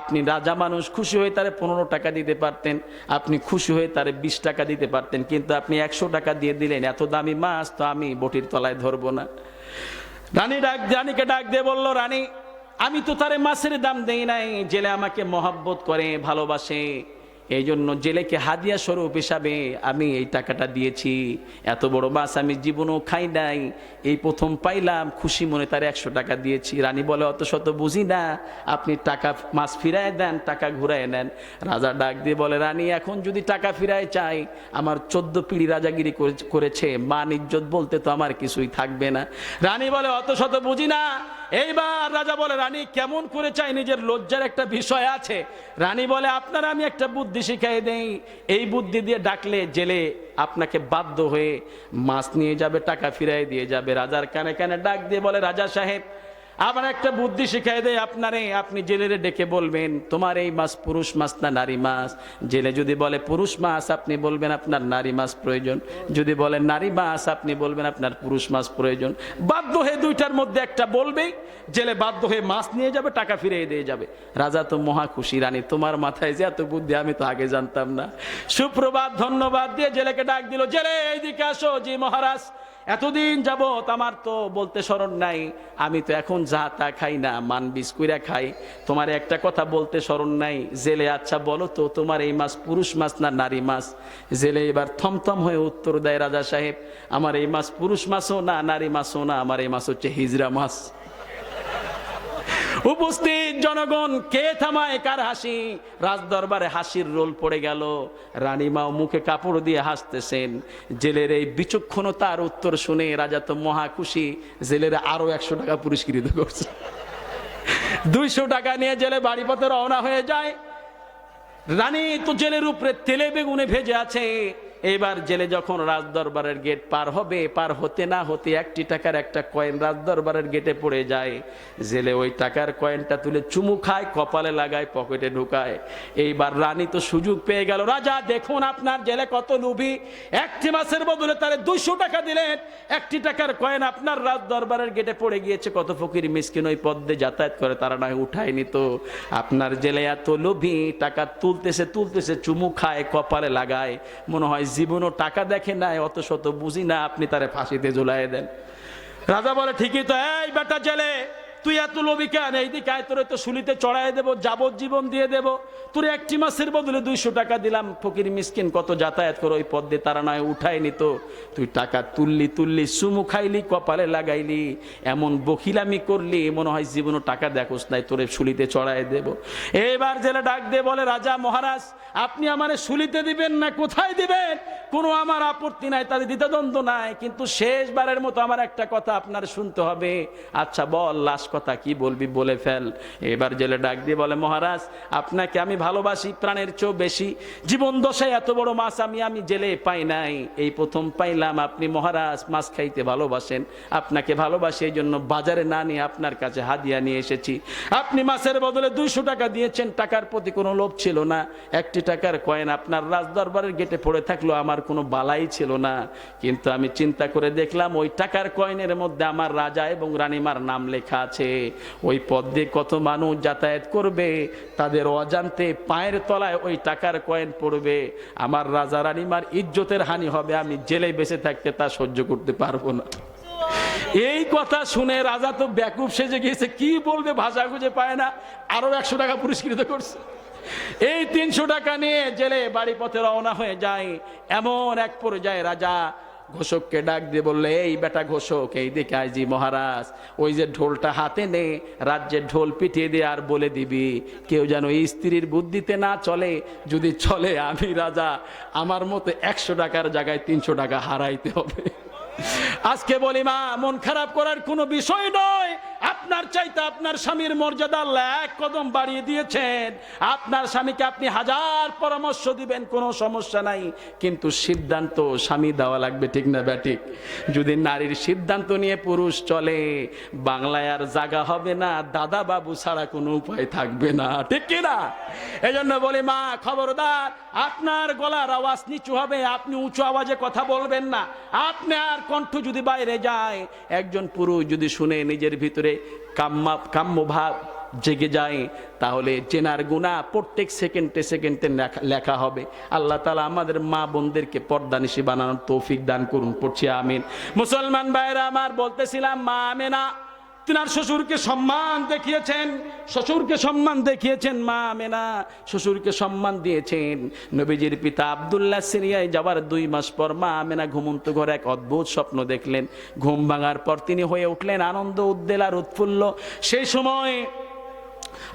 আপনি রাজা মানুষ, খুশি হয়ে তারে 15 টাকা দিতে পারতেন, আপনি খুশি হয়ে তারে 20 টাকা দিতে পারতেন, কিন্তু আপনি 100 টাকা দিয়ে দিলেন। এত দামি মাছ তো আমি বটির তলায় ধরবো না। রানীকে ডাক দিয়ে বলল, রানী আমি তো তারে মাছের দাম দেই নাই, জেলে আমাকে মহব্বত করে, ভালোবাসে, এই জন্য জেলেকে হাদিয়া স্বরূপ হিসাবে আমি এই টাকাটা দিয়েছি। এত বড় মাছ আমি জীবনও খাই নাই, এই প্রথম পাইলাম, খুশি মনে তার 100 টাকা দিয়েছি। রানী বলে, অত শত বুঝি না, আপনি টাকা মাছ ফিরায় দেন, টাকা ঘুরায় নেন। রাজা ডাক দিয়ে বলে, রানী এখন যদি টাকা ফিরায় চাই, আমার 14 পিঢ়ি রাজাগিরি করেছে, মান ইজ্জত বলতে তো আমার কিছুই থাকবে না। রানী বলে, অত শত বুঝি না। এইবার রাজা বলে, রানী কেমন করে চাই, নিজের লজ্জার একটা বিষয় আছে। রানী বলে, আপনারা আমি একটা বুদ্ধি শিখাই দেই, এই বুদ্ধি দিয়ে ডাকলে জেলে আপনাকে বাধ্য হয়ে মাছ নিয়ে যাবে, টাকা ফিরাই দিয়ে যাবে। রাজার কানে কানে ডাক দিয়ে বলে, রাজা সাহেব আবার একটা বুদ্ধি শিখাই দেয় আপনারে। আপনি জেলেরে ডেকে বলবেন, তোমার এই মাছ পুরুষ মাছ না নারী মাছ? জেলে যদি বলে পুরুষ মাছ, আপনি বলবেন আপনার নারী মাছ প্রয়োজন। যদি বলেন নারী মাছ, আপনি বলবেন আপনার পুরুষ মাছ প্রয়োজন। বাধ্য হয়ে দুইটার মধ্যে একটা বলবেই, জেলে বাধ্য হয়ে মাছ নিয়ে যাবে, টাকা ফিরিয়ে দিয়ে যাবে। রাজা তো মহা খুশি, রানী তোমার মাথায় যে এত বুদ্ধি আমি তো আগে জানতাম না। সুপ্রভাত, ধন্যবাদ দিয়ে জেলেকে ডাক দিল, জেলে এইদিকে আসো। জি মহারাজ, এতদিন যাবত আমার তো বলতে স্মরণ নাই, আমি তো এখন যা তা খাই না, মান বিস্কুইরা খাই, তোমার একটা কথা বলতে স্মরণ নাই। জেলে, আচ্ছা বলো তো তোমার এই মাছ পুরুষ মাছ না নারী মাছ? জেলে এবার থমথম হয়ে উত্তর দেয়, রাজা সাহেব আমার এই মাছ পুরুষ মাছও না নারী মাছও না, আমার এই মাছ হচ্ছে হিজড়া মাছ। উপস্থিত জনগণ কে থামায় কার হাসি? রাজ দরবারে হাসির রোল পড়ে গেল। রানীমাও মুখে কাপড় দিয়ে হাসতেছেন। জেলের এই বিচক্ষণতার উত্তর শুনে রাজা তো মহা খুশি, জেলের আরো 100 টাকা পুরস্কৃত করছে। 200 টাকা নিয়ে জেলে বাড়ি পথে রওনা হয়ে যায়। রানী তো জেলের উপরে তেলে বেগুনে ভেজে আছে। এবার জেলে যখন রাজ দরবারের গেট পার হবে, পার হতে না হতে 1 টাকার একটা কয়েন রাজ দরবারের গেটে পড়ে যায়। জেলে ওই টাকার কয়েনটা তুলে চুমু খায়, কপালে লাগায়, পকেটে ঢুকায়। এইবার রানী তো সুযোগ পেয়ে গেল, রাজা দেখুন আপনার জেলে কত লোভী, 1টি মাছের বদলে তারে 200 টাকা দিলেন, 1টি টাকার কয়েন আপনার রাজ দরবারের গেটে পড়ে গিয়েছে। কত ফকির মিসকিন ওই পদ্মে যাতায়াত করে, তারা না উঠায় নিত। আপনার জেলে এত লোভী, টাকা তুলতেছে চুমু খায়, কপালে লাগায়, মনে হয় জীবনও টাকা দেখে নাই, অত শত বুঝি না, আপনি তারে ফাঁসিতে ঝুলাই দেন। রাজা বলে, ঠিকই তো, এই বেটা জেলে তুই এত লোভী কেন? এইদিকে আয়, তোরে তো শুলিতে চড়াই দেবো, যাবজ্জীবন দিয়ে দেবো। তোর 1টি মাছের বদলে 200 টাকা দিলাম, ফকির মিসকিন কত যাতায়াত করে ওই পদ্মে, তারা নয় উঠায় নিত, তুই টাকা তুললি চুমু খাইলি, কপালে লাগাইলি, এমন বখিলামি করলি, মনে হয় জীবনও টাকা দেখোস নাই, তোরে শুলিতে চড়াই দেব। এবার জেলে ডাক দিয়ে বলে, রাজা মহারাজ আপনি আমারে শুলিতে দিবেন না কোথায় দিবেন, কোনো আমার আপত্তি নাই, তাদের দ্বিধাদ্বন্দ্ব নাই, কিন্তু শেষবারের মতো আমার একটা কথা আপনার শুনতে হবে। আচ্ছা বল, লাশ কথা কি বলবি, বলে ফেল। এবার জেলে ডাক দিয়ে বলে, মহারাজ আপনাকে আমি ভালোবাসি প্রাণের চেয়েও বেশি, জীবন দশায় এত বড় মাছ আমি জেলে পাই নাই, এই প্রথম পাইলাম। আপনি মহারাজ মাছ খাইতে ভালোবাসেন, আপনাকে ভালোবাসি, এই জন্য বাজারে না নিয়ে আপনার কাছে হাদিয়া নিয়ে এসেছি। আপনি মাছের বদলে 200 টাকা দিয়েছেন, টাকার প্রতি কোনো লোভ ছিল না, 1টি টাকার কয়েন আপনার রাজ দরবারের গেটে পড়ে থাকলো, আমার কোনো বালাই ছিল না, কিন্তু আমি চিন্তা করে দেখলাম ওই টাকার কয়েনের মধ্যে আমার রাজা এবং রানীমার নাম লেখা আছে। আছে, ওই পথ দিয়ে কত মানুষ যাতায়াত করবে, তাদের অজান্তে পায়ের তলায় ওই টাকার কয়েন পড়বে, আমার রাজা রানীমার ইজ্জতের হানি হবে, আমি জেলে বেঁচে থাকতে তা সহ্য করতে পারবো না। এই কথা শুনে রাজা তো ব্যাকুব সেজে গিয়েছে, কি বলবে ভাষা খুঁজে পায় না, আরো 100 টাকা পুরস্কৃত করছে। এই 300 টাকা নিয়ে জেলে বাড়ি পথে রওনা হয়ে যায়। এমন এক পর্যায়ে রাজা ঘোষককে ডাক দিয়ে বললে, এই বেটা ঘোষক, এই দিকে আয়। জি মহারাজ। ওই যে ঢোলটা হাতে নে, রাজ্যের ঢোল পিটিয়ে দিয়ে আর বলে দিবি কেউ যেন স্ত্রীর বুদ্ধিতে না চলে, যদি চলে আমি রাজা আমার মতো 100 টাকার জায়গায় 300 টাকা হারাইতে হবে। আজকে বলি মা, মন খারাপ করার কোনো বিষয় নয়। আপনার চাইতে আপনার স্বামীর মর্যাদা আল্লাহ 1 কদম বাড়িয়ে দিয়েছেন। আপনার স্বামীকে আপনি 1000 পরামর্শ দিবেন, কোনো সমস্যা নাই, কিন্তু সিদ্ধান্ত স্বামী দেওয়া লাগবে, ঠিক না ব্যাটিক? যদি নারীর সিদ্ধান্ত নিয়ে পুরুষ চলে, বাংলায় আর জায়গা হবে না, দাদা বাবু ছাড়া কোনো উপায় থাকবে না, ঠিক কিনা? এই জন্য বলি মা, খবরদার, আপনার গলার আওয়াজ নিচু হবে, আপনি উঁচু আওয়াজে কথা বলবেন না। আপনার কণ্ঠ যদি বাইরে যায়, একজন পুরুষ যদি শুনে নিজের ভিতরে কাম্য ভাব জেগে যায়, তাহলে চেনার গুনাহ প্রত্যেক সেকেন্ডে সেকেন্ডে লেখা হবে। আল্লাহ তাআলা আমাদের মা বোনদেরকে পর্দানিশী বানানোর তৌফিক দান করুন, পড়ছি আমিন। মুসলমান ভাইরা আমার, বলতেছিলাম মা আমেনা তিনার শ্বশুরকে সম্মান দেখিয়েছেন, শ্বশুরকে সম্মান দেখিয়েছেন মা আমেনা, শ্বশুরকে সম্মান দিয়েছেন। নবীজির পিতা আব্দুল্লাহ সিরিয়ায় যাওয়ার 2 মাস পর মা আমেনা ঘুমন্ত ঘরে এক অদ্ভুত স্বপ্ন দেখলেন। ঘুম ভাঙার পর তিনি হয়ে উঠলেন আনন্দ উদ্বেলার উৎফুল্ল। সেই সময়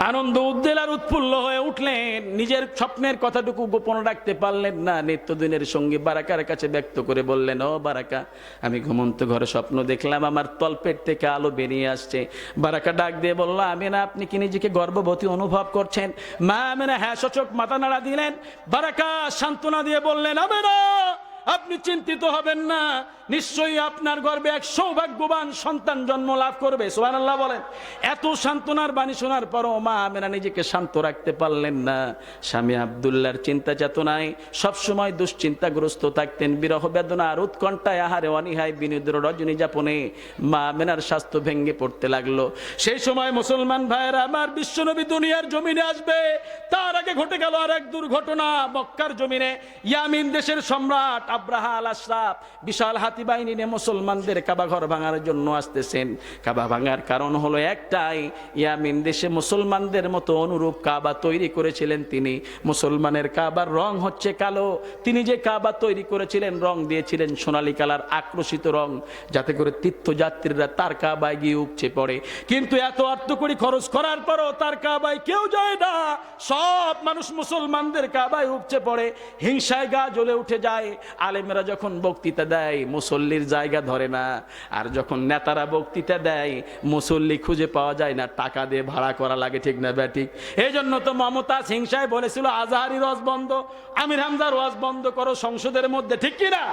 আনন্দ উদ্বেলার উৎফুল্ল হয়ে উঠলেন, নিজের স্বপ্নের কথাটুকু গোপন রাখতে পারলেন না। নিত্যদিনের সঙ্গী বারাকার কাছে ব্যক্ত করে বললেন, ও বারাকা, আমি ঘুমন্ত ঘরে স্বপ্ন দেখলাম, আমার তলপেট থেকে আলো বেরিয়ে আসছে। বারাকা ডাক দিয়ে বলল, আমেনা, আপনি কি নিজেকে গর্ভবতী অনুভব করছেন? মা আমেনা হ্যাঁ সচক মাথা নাড়া দিলেন। বারাকা সান্ত্বনা দিয়ে বললেন, আমেনা, আপনি চিন্তিত হবেন না, নিশ্চয়ই আপনার গর্ভে এক সৌভাগ্যবান সন্তান জন্ম লাভ করবে। সুবহানাল্লাহ বলেন। এত সান্ত্বনার বাণী শোনার পরও মা আমেনা নিজেকে শান্ত রাখতে পারলেন না। স্বামী আব্দুল্লাহর চিন্তা চেতনায় সবসময় দুশ্চিন্তাগ্রস্ত থাকতেন। বিরহ বেদনা আর উৎকণ্ঠায় আহারে অনীহায় বিনোদের রজনী যাপনে মা আমেনার স্বাস্থ্য ভেঙে পড়তে লাগলো। সেই সময় মুসলমান ভাইয়েরা আমার, বিশ্বনবী দুনিয়ার জমিনে আসবে তার আগে ঘটে গেল আর এক দুর্ঘটনা। মক্কার জমিনে ইয়ামিন দেশের সম্রাট আব্রাহা আল আশরাফ বিশাল হাতি বাহিনী নিয়ে মুসলমানদের কাবা ঘর ভাঙার জন্য আসতেছেন। কাবা ভাঙার কারণ হলো একটাই, ইয়ামিন দেশে মুসলমানদের মতো অনুরূপ কাবা তৈরি করেছিলেন তিনি। মুসলমানের কাবার রং হচ্ছে কালো, তিনি যে কাবা তৈরি করেছিলেন রং দিয়েছিলেন সোনালী কালার আক্রোশিত রং, যাতে করে তীর্থযাত্রীরা তার কাবায় গিয়ে উপচে পড়ে। কিন্তু এত অর্থ কোটি খরচ করার পরও তার কাবায় কেউ যায় না, সব মানুষ মুসলমানদের কাবায় উপচে পড়ে, হিংসায় গা জ্বলে উঠে যায়। আলেমেরা যখন বক্তৃতা দেয় মুসল্লির জায়গা ধরে না, আর যখন নেতারা বক্তৃতা দেয় মুসল্লি খুঁজে পাওয়া যায় না, টাকা দিয়ে ভাড়া করা লাগে, ঠিক না ব্যাটিক? এই জন্য তো মমতাজ হিংসায় বলেছিল, আজহারির ওয়াজ বন্ধ, আমির হামজার ওয়াজ বন্ধ করো সংসদের মধ্যে, ঠিক কিনা?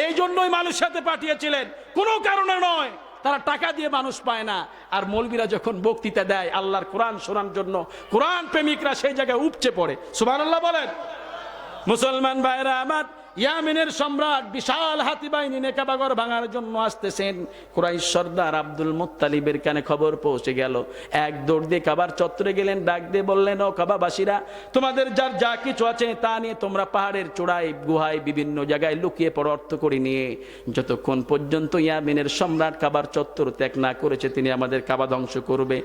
এই জন্যই মানুষ সাথে পাঠিয়েছিলেন, কোনো কারণে নয়। তারা টাকা দিয়ে মানুষ পায় না। আর মৌলবীরা যখন বক্তৃতা দেয় আল্লাহর কোরআন শোনার জন্য, কোরআন প্রেমিকরা সেই জায়গায় উপচে পড়ে। সুবহানাল্লাহ বলেন। মুসলমান ভাইরা আমার, ইয়ামিনের সম্রাট বিশাল হাতি বাহিনী নিয়ে কাবাঘর ভাঙার জন্য আসতেছেন। কুরাইশ সর্দার আব্দুল মুত্তালিবের কানে খবর পৌঁছে গেল। এক দৌড় দিয়ে কাবার চত্বরে গেলেন, ডাক দিয়ে বললেন, ও কাবাবাসীরা, তোমাদের যার যা কিছু আছে তা নিয়ে তোমরা পাহাড়ের চূড়ায় গুহায় বিভিন্ন জায়গায় লুকিয়ে পড়ো অর্থ করে নিয়ে। যতক্ষণ পর্যন্ত ইয়ামিনের সম্রাট কাবার চত্বর ত্যাগ না করেছে তিনি আমাদের কাবা ধ্বংস করবে।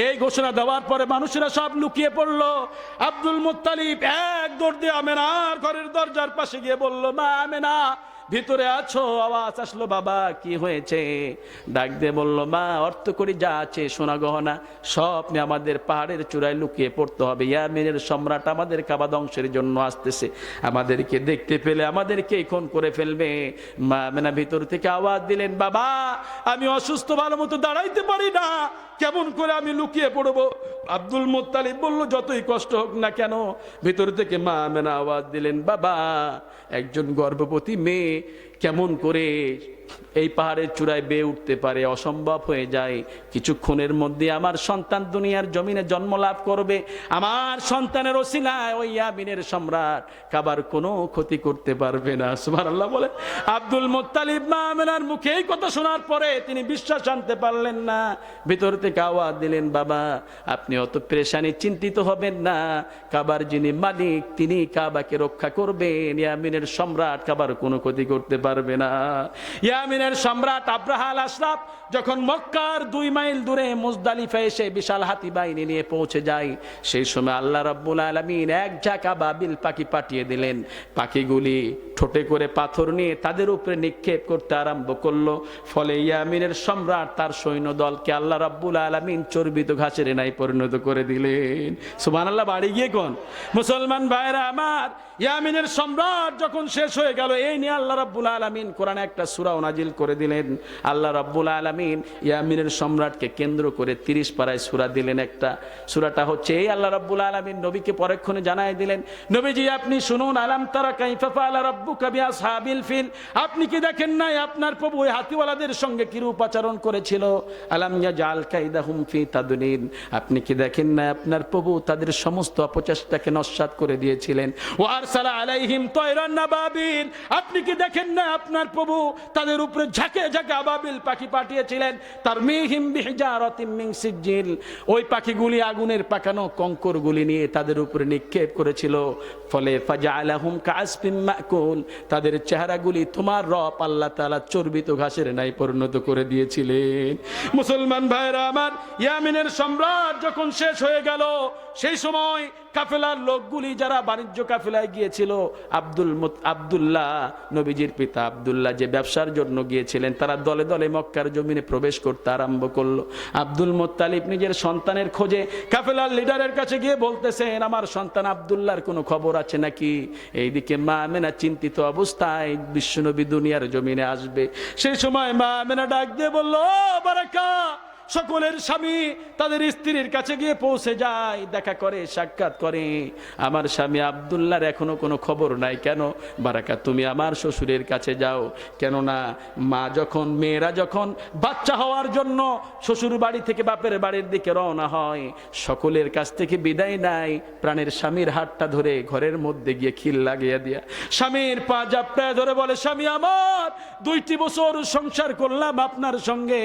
এই ঘোষণা দেওয়ার পরে মানুষেরা সব লুকিয়ে পড়লো। আব্দুল মুত্তালিব এক দৌড় দিয়ে আমেনার ঘরের দরজার পাশে গিয়ে বলল, মা আমেনা, ভিতরে আছো? আওয়াজ আসলো, বাবা কি হয়েছে? ডাক দিয়ে বলল, মা, অর্থ করি যা আছে সোনা গহনা সব নিয়ে আমাদের পাহাড়ের চূড়ায় লুকিয়ে পড়তে হবে। ইয়ামিনের সম্রাট আমাদের কাবা ধ্বংসের জন্য আসতেছে, আমাদেরকে দেখতে পেলে আমাদেরকে খুন করে ফেলবে। মা আমেনা ভিতর থেকে আওয়াজ দিলেন, বাবা, আমি অসুস্থ, ভালো মতো দাঁড়াইতে পারি না, কেমন করে আমি লুকিয়ে পড়বো? আব্দুল মুত্তালিব বলল, যতই কষ্ট হোক না কেন। ভিতর থেকে মা আমেনা আওয়াজ দিলেন, বাবা, একজন গর্ভবতী মেয়ে কেমন করে এই পাহাড়ের চূড়ায় বেয়ে উঠতে পারে, অসম্ভব হয়ে যায়। কিছুক্ষণের মধ্যে আমার সন্তান দুনিয়ার জমিনে জন্ম লাভ করবে, আমার সন্তানের ওসিলায় ওই ইয়ামিনের সম্রাট কাবার কোনো ক্ষতি করতে পারবে না। সুবহানাল্লাহ বলে। আব্দুল মুত্তালিব মা আমেনার মুখে এই কথা শোনার পরে তিনি বিশ্বাস আনতে পারলেন না। ভিতর থেকে আওয়াজ দিলেন, বাবা আপনি অত পেরেশানি চিন্তিত হবেন না, কাবার যিনি মালিক তিনি কাবাকে রক্ষা করবেন, ইয়ামিনের সম্রাট কাবার কোনো ক্ষতি করতে পারবে না। ইয়ামিনের সম্রাট আব্রাহা আল আশরাফ যখন মক্কার 2 মাইল দূরে মুজদালিফা এসে বিশাল হাতি বাহিনী নিয়ে পৌঁছে যায়, সেই সময় আল্লাহ রাব্বুল আলামিন এক ঝাঁক আবাবিল পাখি পাঠিয়ে দিলেন। পাখিগুলি ঠোঁটে করে পাথর নিয়ে তাদের উপরে নিক্ষেপ করতে আরম্ভ করলো। ফলে ইয়ামিনের সম্রাট তার সৈন্য দলকে আল্লাহ রাব্বুল আলামিন চর্বিত ঘাসের নাই পরিণত করে দিলেন। সুবহানাল্লাহ। বাড়ি গিয়ে কোন মুসলমান ভাইরা আমার, ইয়ামিনের সম্রাট যখন শেষ হয়ে গেল, এই নিয়ে আল্লাহ রাব্বুল আলামিন কোরআনে একটা সূরা নাজিল করে দিলেন। আল্লাহ রাব্বুল আলামিন ইয়ামিনের সম্রাটকে কেন্দ্র করে 30 পারায় সূরা দিলেন। একটা সূরাটা হচ্ছে এই, আল্লাহ রাব্বুল আলামিন নবীকে পরক্ষণে জানায় দিলেন, নবীজি আপনি শুনুন, আলাম তারা কাইফা ফাআলা রাব্বুকা বিআসহাবিল ফিল, আপনি কি দেখেন নাই আপনার প্রভু ওই হাতিওয়ালাদের সঙ্গে কিরূপ আচরণ করেছিল? আলাম ইয়াজআল কাইদাহুম ফি তাদলিল, আপনি কি দেখেন না আপনার প্রভু তাদের সমস্ত অপচেষ্টাকে নস্যাৎ করে দিয়েছিলেন? ওয়া আরসালা আলাইহিম তায়রান নাবাবিল, আপনি কি দেখেন না আপনার প্রভু তাদের উপরে ঝাঁকে ঝাঁকে আবাবিল পাখি পাঠিয়েছিলেন? তারমিহিম বিহিজারাতিম মিন সিজিল, ওই পাখিগুলি আগুনের পাকানো কঙ্করগুলি নিয়ে তাদের উপরে নিক্ষেপ করেছিল। ফলে ফাজআলাহুম কাআসফিম মাকুল, তাদের চেহারাগুলি তোমার রব আল্লাহ তাআলা চর্বিত ঘাসের ন্যায় পরিণত করে দিয়েছিলেন। মুসলমান ভাইরা আমার, ইয়ামিনের সম্রাট যখন শেষ হয়ে গেল, সেই সময় কাফেলার লোকগুলি যারা বাণিজ্য কাফেলায় গিয়েছিল, আব্দুল্লাহ নবীজির পিতা আব্দুল্লাহ যে ব্যবসার জন্য গিয়েছিলেন, তারা দলে দলে মক্কার জমিনে প্রবেশ করতে আরম্ভ করলো। আব্দুল মুত্তালিব নিজের সন্তানের খোঁজে কাফেলার লিডারের কাছে গিয়ে বলতেছেন, আমার সন্তান আব্দুল্লাহর কোনো খবর আছে নাকি? এইদিকে মা আমেনা চিন্তিত অবস্থায় বিশ্বনবী দুনিয়ার জমিনে আসবে। সেই সময় মা আমেনা ডাক দিয়ে বলল, ও বারাকা, সকলের স্বামী তাদের স্ত্রীর কাছে গিয়ে পৌঁছে যায়, দেখা করে, সাক্ষাৎ করে। আমার স্বামী আব্দুল্লাহর এখনো কোনো খবর নাই। কেন? বারাকা তুমি আমার শ্বশুরের কাছে যাও। কেননা মেয়েরা যখন বাচ্চা হওয়ার জন্য শ্বশুর বাড়ি থেকে বাপের বাড়ির দিকে রওনা হয়, সকলের কাছ থেকে বিদায় নাই, প্রাণের স্বামীর হাতটা ধরে ঘরের মধ্যে গিয়ে খিল লাগিয়ে দিয়া স্বামীর পা জাপটায় ধরে বলে, স্বামী আমার 2টি বছর সংসার করলাম আপনার সঙ্গে,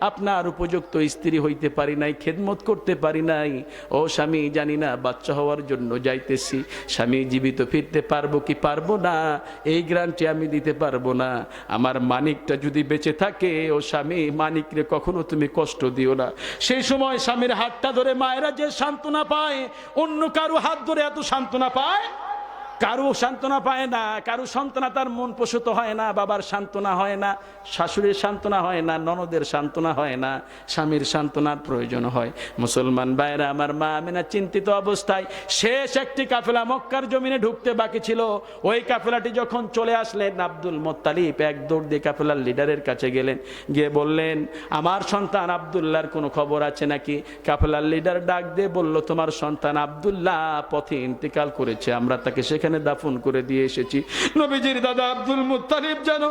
আপনার উপযুক্ত স্ত্রী হইতে পারি নাই, খেদমত করতে পারি নাই। ও স্বামী, জানি না বাচ্চা হওয়ার জন্য যাইতেছি, স্বামী জীবিত ফিরতে পারবো কি পারবো না এই গ্যারান্টি আমি দিতে পারবো না। আমার মানিকটা যদি বেঁচে থাকে, ও স্বামী মানিকরে কখনো তুমি কষ্ট দিও না। সেই সময় স্বামীর হাতটা ধরে মায়েরা যে সান্ত্বনা পায়, অন্য কারো হাত ধরে এত সান্ত্বনা পায়? কারো সান্ত্বনা পায় না, কারো সান্ত্বনা তার মন প্রসূত হয় না, বাবার সান্ত্বনা হয় না, শাশুড়ির সান্ত্বনা হয় না, ননদের সান্ত্বনা হয় না, স্বামীর সান্ত্বনার প্রয়োজন হয়। মুসলমান ভাইরা আমার, মা আমেনা চিন্তিত অবস্থায় শেষ একটি কাফেলা মক্কার জমিনে ঢুকতে বাকি ছিল। ওই কাফেলাটি যখন চলে আসলেন, আব্দুল মুত্তালিব এক দৌড় দিয়ে কাফেলার লিডারের কাছে গেলেন, গিয়ে বললেন, আমার সন্তান আব্দুল্লাহর কোনো খবর আছে নাকি? কাফেলার লিডার ডাক দিয়ে বলল, তোমার সন্তান আব্দুল্লাহ পথে ইন্তেকাল করেছে, আমরা তাকে সেখানে দাফন করে দিয়ে এসেছি। নবীজির দাদা আব্দুল মুত্তালিব যেন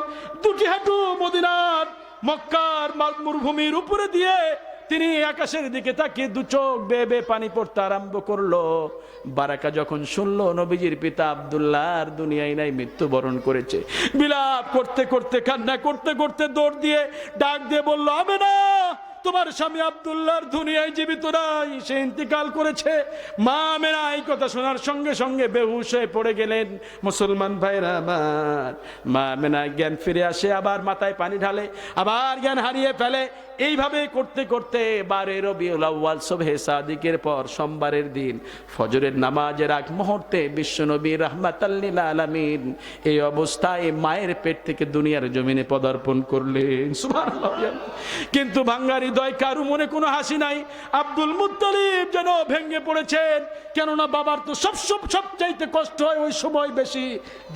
2টি হাঁটু মদিনার মক্কার মরুভূমির উপরে দিয়ে তিনি আকাশের দিকে তাকিয়ে 2 চোখ বেয়ে বেয়ে পানি পড়তে আরম্ভ করলো। বারাকা যখন শুনলো নবীজির পিতা আব্দুল্লাহর দুনিয়ায় নাই, মৃত্যুবরণ করেছে, বিলাপ করতে করতে, কান্না করতে করতে দৌড় দিয়ে ডাক দিয়ে বলল, আমেনা, তোমার স্বামী আব্দুল্লাহর দুনিয়ায় জীবিত নাই, সে ইন্তেকাল করেছে। মা আমেনা এই কথা শোনার সঙ্গে সঙ্গে বেহুশ হয়ে পড়ে গেলেন। মুসলমান ভাইরা আমার, মা আমেনা জ্ঞান ফিরে আসে, আবার মাথায় পানি ঢালে, আবার জ্ঞান হারিয়ে ফেলে। এইভাবে করতে করতে 12 রবিউল আউয়াল সুবহে সাদিকের পর সোমবারের দিন ফজরের নামাজের আগ মুহূর্তে বিশ্বনবী রাহমাতাল লিল আলামিন এই অবস্থায় মায়ের পেট থেকে দুনিয়ার জমিনে পদার্পণ করলেন। সুবহানাল্লাহ। কিন্তু ভাঙ্গা হৃদয়, কারো মনে কোনো হাসি নাই। আব্দুল মুত্তালিব যেন ভেঙে পড়েছেন, কেননা বাবার তো সবচাইতে কষ্ট হয় ওই সময় বেশি।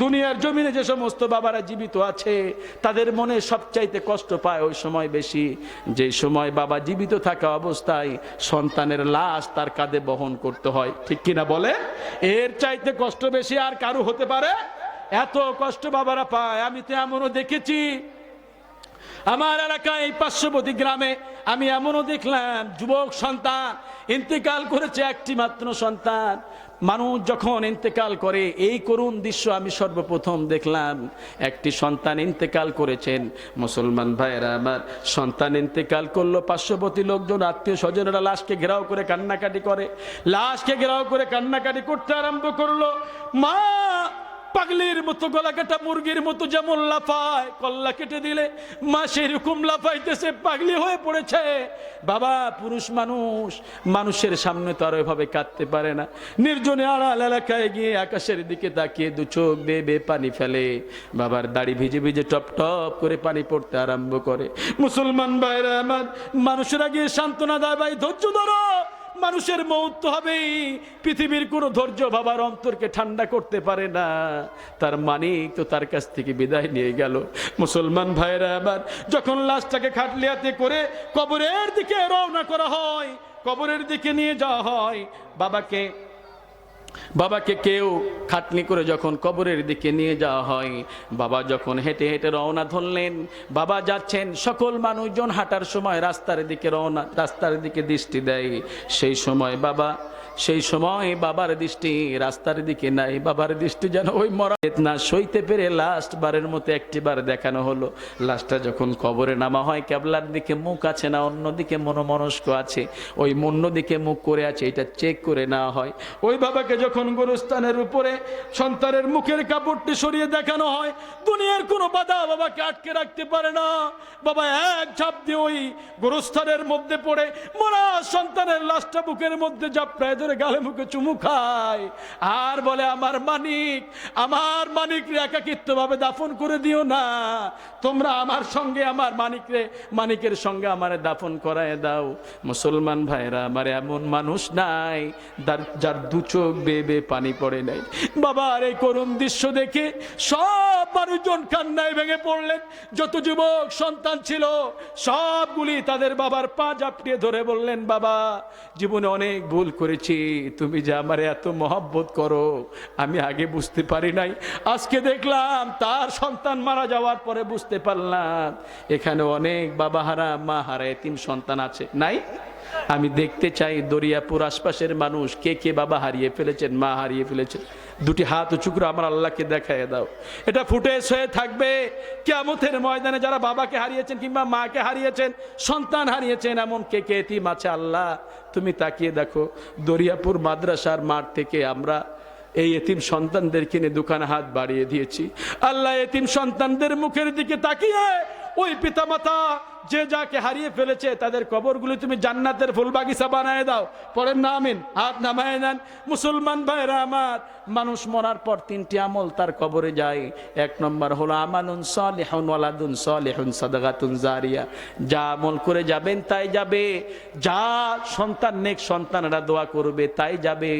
দুনিয়ার জমিনে যে সমস্ত বাবারা জীবিত আছে, তাদের মনে সবচাইতে কষ্ট পায় ওই সময় বেশি, যে সময় বাবা জীবিত থাকা অবস্থায় সন্তানের লাশ তার কাঁধে বহন করতে হয়। ঠিক কিনা বলে? এর চাইতে কষ্ট বেশি আর কারো হতে পারে? এত কষ্ট বাবারা পায়। আমি তো এমনও দেখেছি আমার এলাকায় এই পার্শ্ববর্তী গ্রামে, আমি এমনও দেখলাম যুবক সন্তান ইন্তেকাল করেছে, একটি মাত্র সন্তান। মানুষ যখন ইন্তেকাল করে এই করুণ দৃশ্য আমি সর্বপ্রথম দেখলাম। একটি সন্তান ইন্তেকাল করেছেন, মুসলমান ভাইয়েরা আমার, সন্তান ইন্তেকাল করলো, পার্শ্ববর্তী লোকজন আত্মীয় স্বজনেরা লাশকে ঘেরাও করে কান্নাকাটি করে, লাশকে ঘেরাও করে কান্নাকাটি করতে আরম্ভ করলো। মা পাগলির মতো, গলা কাটা মুরগির মতো যেমন লাফায়, কল্লা কেটে দিলে মা সেরকম লাফাইতেছে, পাগলি হয়ে পড়েছে। বাবা পুরুষ মানুষ, মানুষের সামনে তো আর ওইভাবে কাঁদতে পারে না। নির্জনে আড়াল এলাকায় গিয়ে আকাশের দিকে তাকিয়ে দু চোখ বেয়ে বেয়ে পানি ফেলে। বাবার দাড়ি ভিজে ভিজে টপ টপ করে পানি পড়তে আরম্ভ করে। মুসলমান ভাইরা আমার, মানুষেরা গিয়ে সান্ত্বনা দেয়, ভাই ধৈর্য ধরো, মানুষের মৌত তো হবেই। পৃথিবীর কোনো ধৈর্য বাবার অন্তরকে ঠান্ডা করতে পারে না। তার মানিক তো তার কাছ থেকে বিদায় নিয়ে গেল। মুসলমান ভাইরা আবার, যখন লাশটাকে খাটলিয়াতে করে কবরের দিকে রওনা করা হয়, কবরের দিকে নিয়ে যাওয়া হয়, বাবাকে কেউ খাটনি করে যখন কবরের দিকে নিয়ে যাওয়া হয়, বাবা যখন হেঁটে হেঁটে রওনা ধরলেন, বাবা যাচ্ছেন, সকল মানুষজন হাঁটার সময় রাস্তার দিকে দৃষ্টি দেয়। সেই সময় বাবার দৃষ্টি রাস্তার দিকে নাই, বাবার দৃষ্টি যেন ওই মরা না সইতে পেরে লাস্ট বারের মতো একটিবার দেখানো হলো। লাশটা যখন কবরে নামা হয়, কেবলার দিকে মুখ আছে না অন্যদিকে মনমনস্ক আছে, ওই অন্যদিকে মুখ করে আছে, এটা চেক করে নেওয়া হয়। ওই বাবাকে যখন গোরস্থানের উপরে সন্তানের মুখের কাপড়টি সরিয়ে দেখানো হয়, দুনিয়ার কোনো বাধা বাবাকে আটকে রাখতে পারে না। বাবা এক ঝাঁপ দিয়ে ওই গোরস্থানের মধ্যে পড়ে মরা সন্তানের লাশটা বুকের মধ্যে ঝাপটায় ধরে গালে মুখে চুমু খায় আর বলে, আমার মানিক রে একাকিত্ব ভাবে দাফন করে দিও না, তোমরা আমার সঙ্গে আমার মানিকের সঙ্গে আমারে দাফন করায় দাও। মুসলমান ভাইরা আমার, এমন মানুষ নাই যার দু চোখ বেয়ে বেয়ে পানি পড়ে নাই। বাবার এই করুণ দৃশ্য দেখে সব মানুষজন কান্নায় ভেঙে পড়লেন। যত যুবক সন্তান ছিল সবগুলি তাদের বাবার পা জাপটিয়ে ধরে বললেন, বাবা জীবনে অনেক ভুল করেছি, তুমি যে আমারে এত মহব্বত করো আমি আগে বুঝতে পারি নাই, আজকে দেখলাম। তার সন্তান মারা যাওয়ার পরে বুঝতে পারলাম এখানে অনেক বাবা হারা মা হারা এতিম সন্তান আছে, নাই? আমি দেখতে চাই দরিয়াপুর আশপাশের মানুষ কে কে বাবা হারিয়ে ফেলেছেন, মা হারিয়ে ফেলেছেন, দুটি হাত উঁচু করে আমার আল্লাহকে দেখায় দাও। এটা ফুটেজ হয়ে থাকবে কিয়ামতের ময়দানে। যারা বাবাকে হারিয়েছেন কিংবা মাকে হারিয়েছেন, সন্তান হারিয়েছেন, এমন কে কে এতিম আছে, আল্লাহ তুমি তাকিয়ে দেখো। দরিয়াপুর মাদ্রাসার মাঠ থেকে আমরা এই এতিম সন্তানদেরকে নিয়ে দোকানে হাত বাড়িয়ে দিয়েছি। আল্লাহ এতিম সন্তানদের মুখের দিকে তাকিয়ে ওই পিতামাতা যে যাকে হারিয়ে ফেলেছে তাদের কবরগুলি তুমি জান্নাতের ফুল বাগিচা বানায় দাও। পরের না আমিন, হাত নামায় নেন। মুসলমান ভাইরা আমার, মানুষ মরার পর তিনটি আমল তার কবরে যায়। এক নম্বর হলো আমানুন সালিহুন ওয়ালাদুন সালিহুন সাদাকাতুন জারিয়া। যা আমল করে যাবেন তাই যাবে, যা সন্তান নেক সন্তানরা দোয়া করবে তাই যাবে।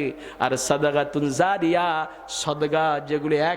আর সাদাকাতুন জারিয়া, সদকা যেগুলি এক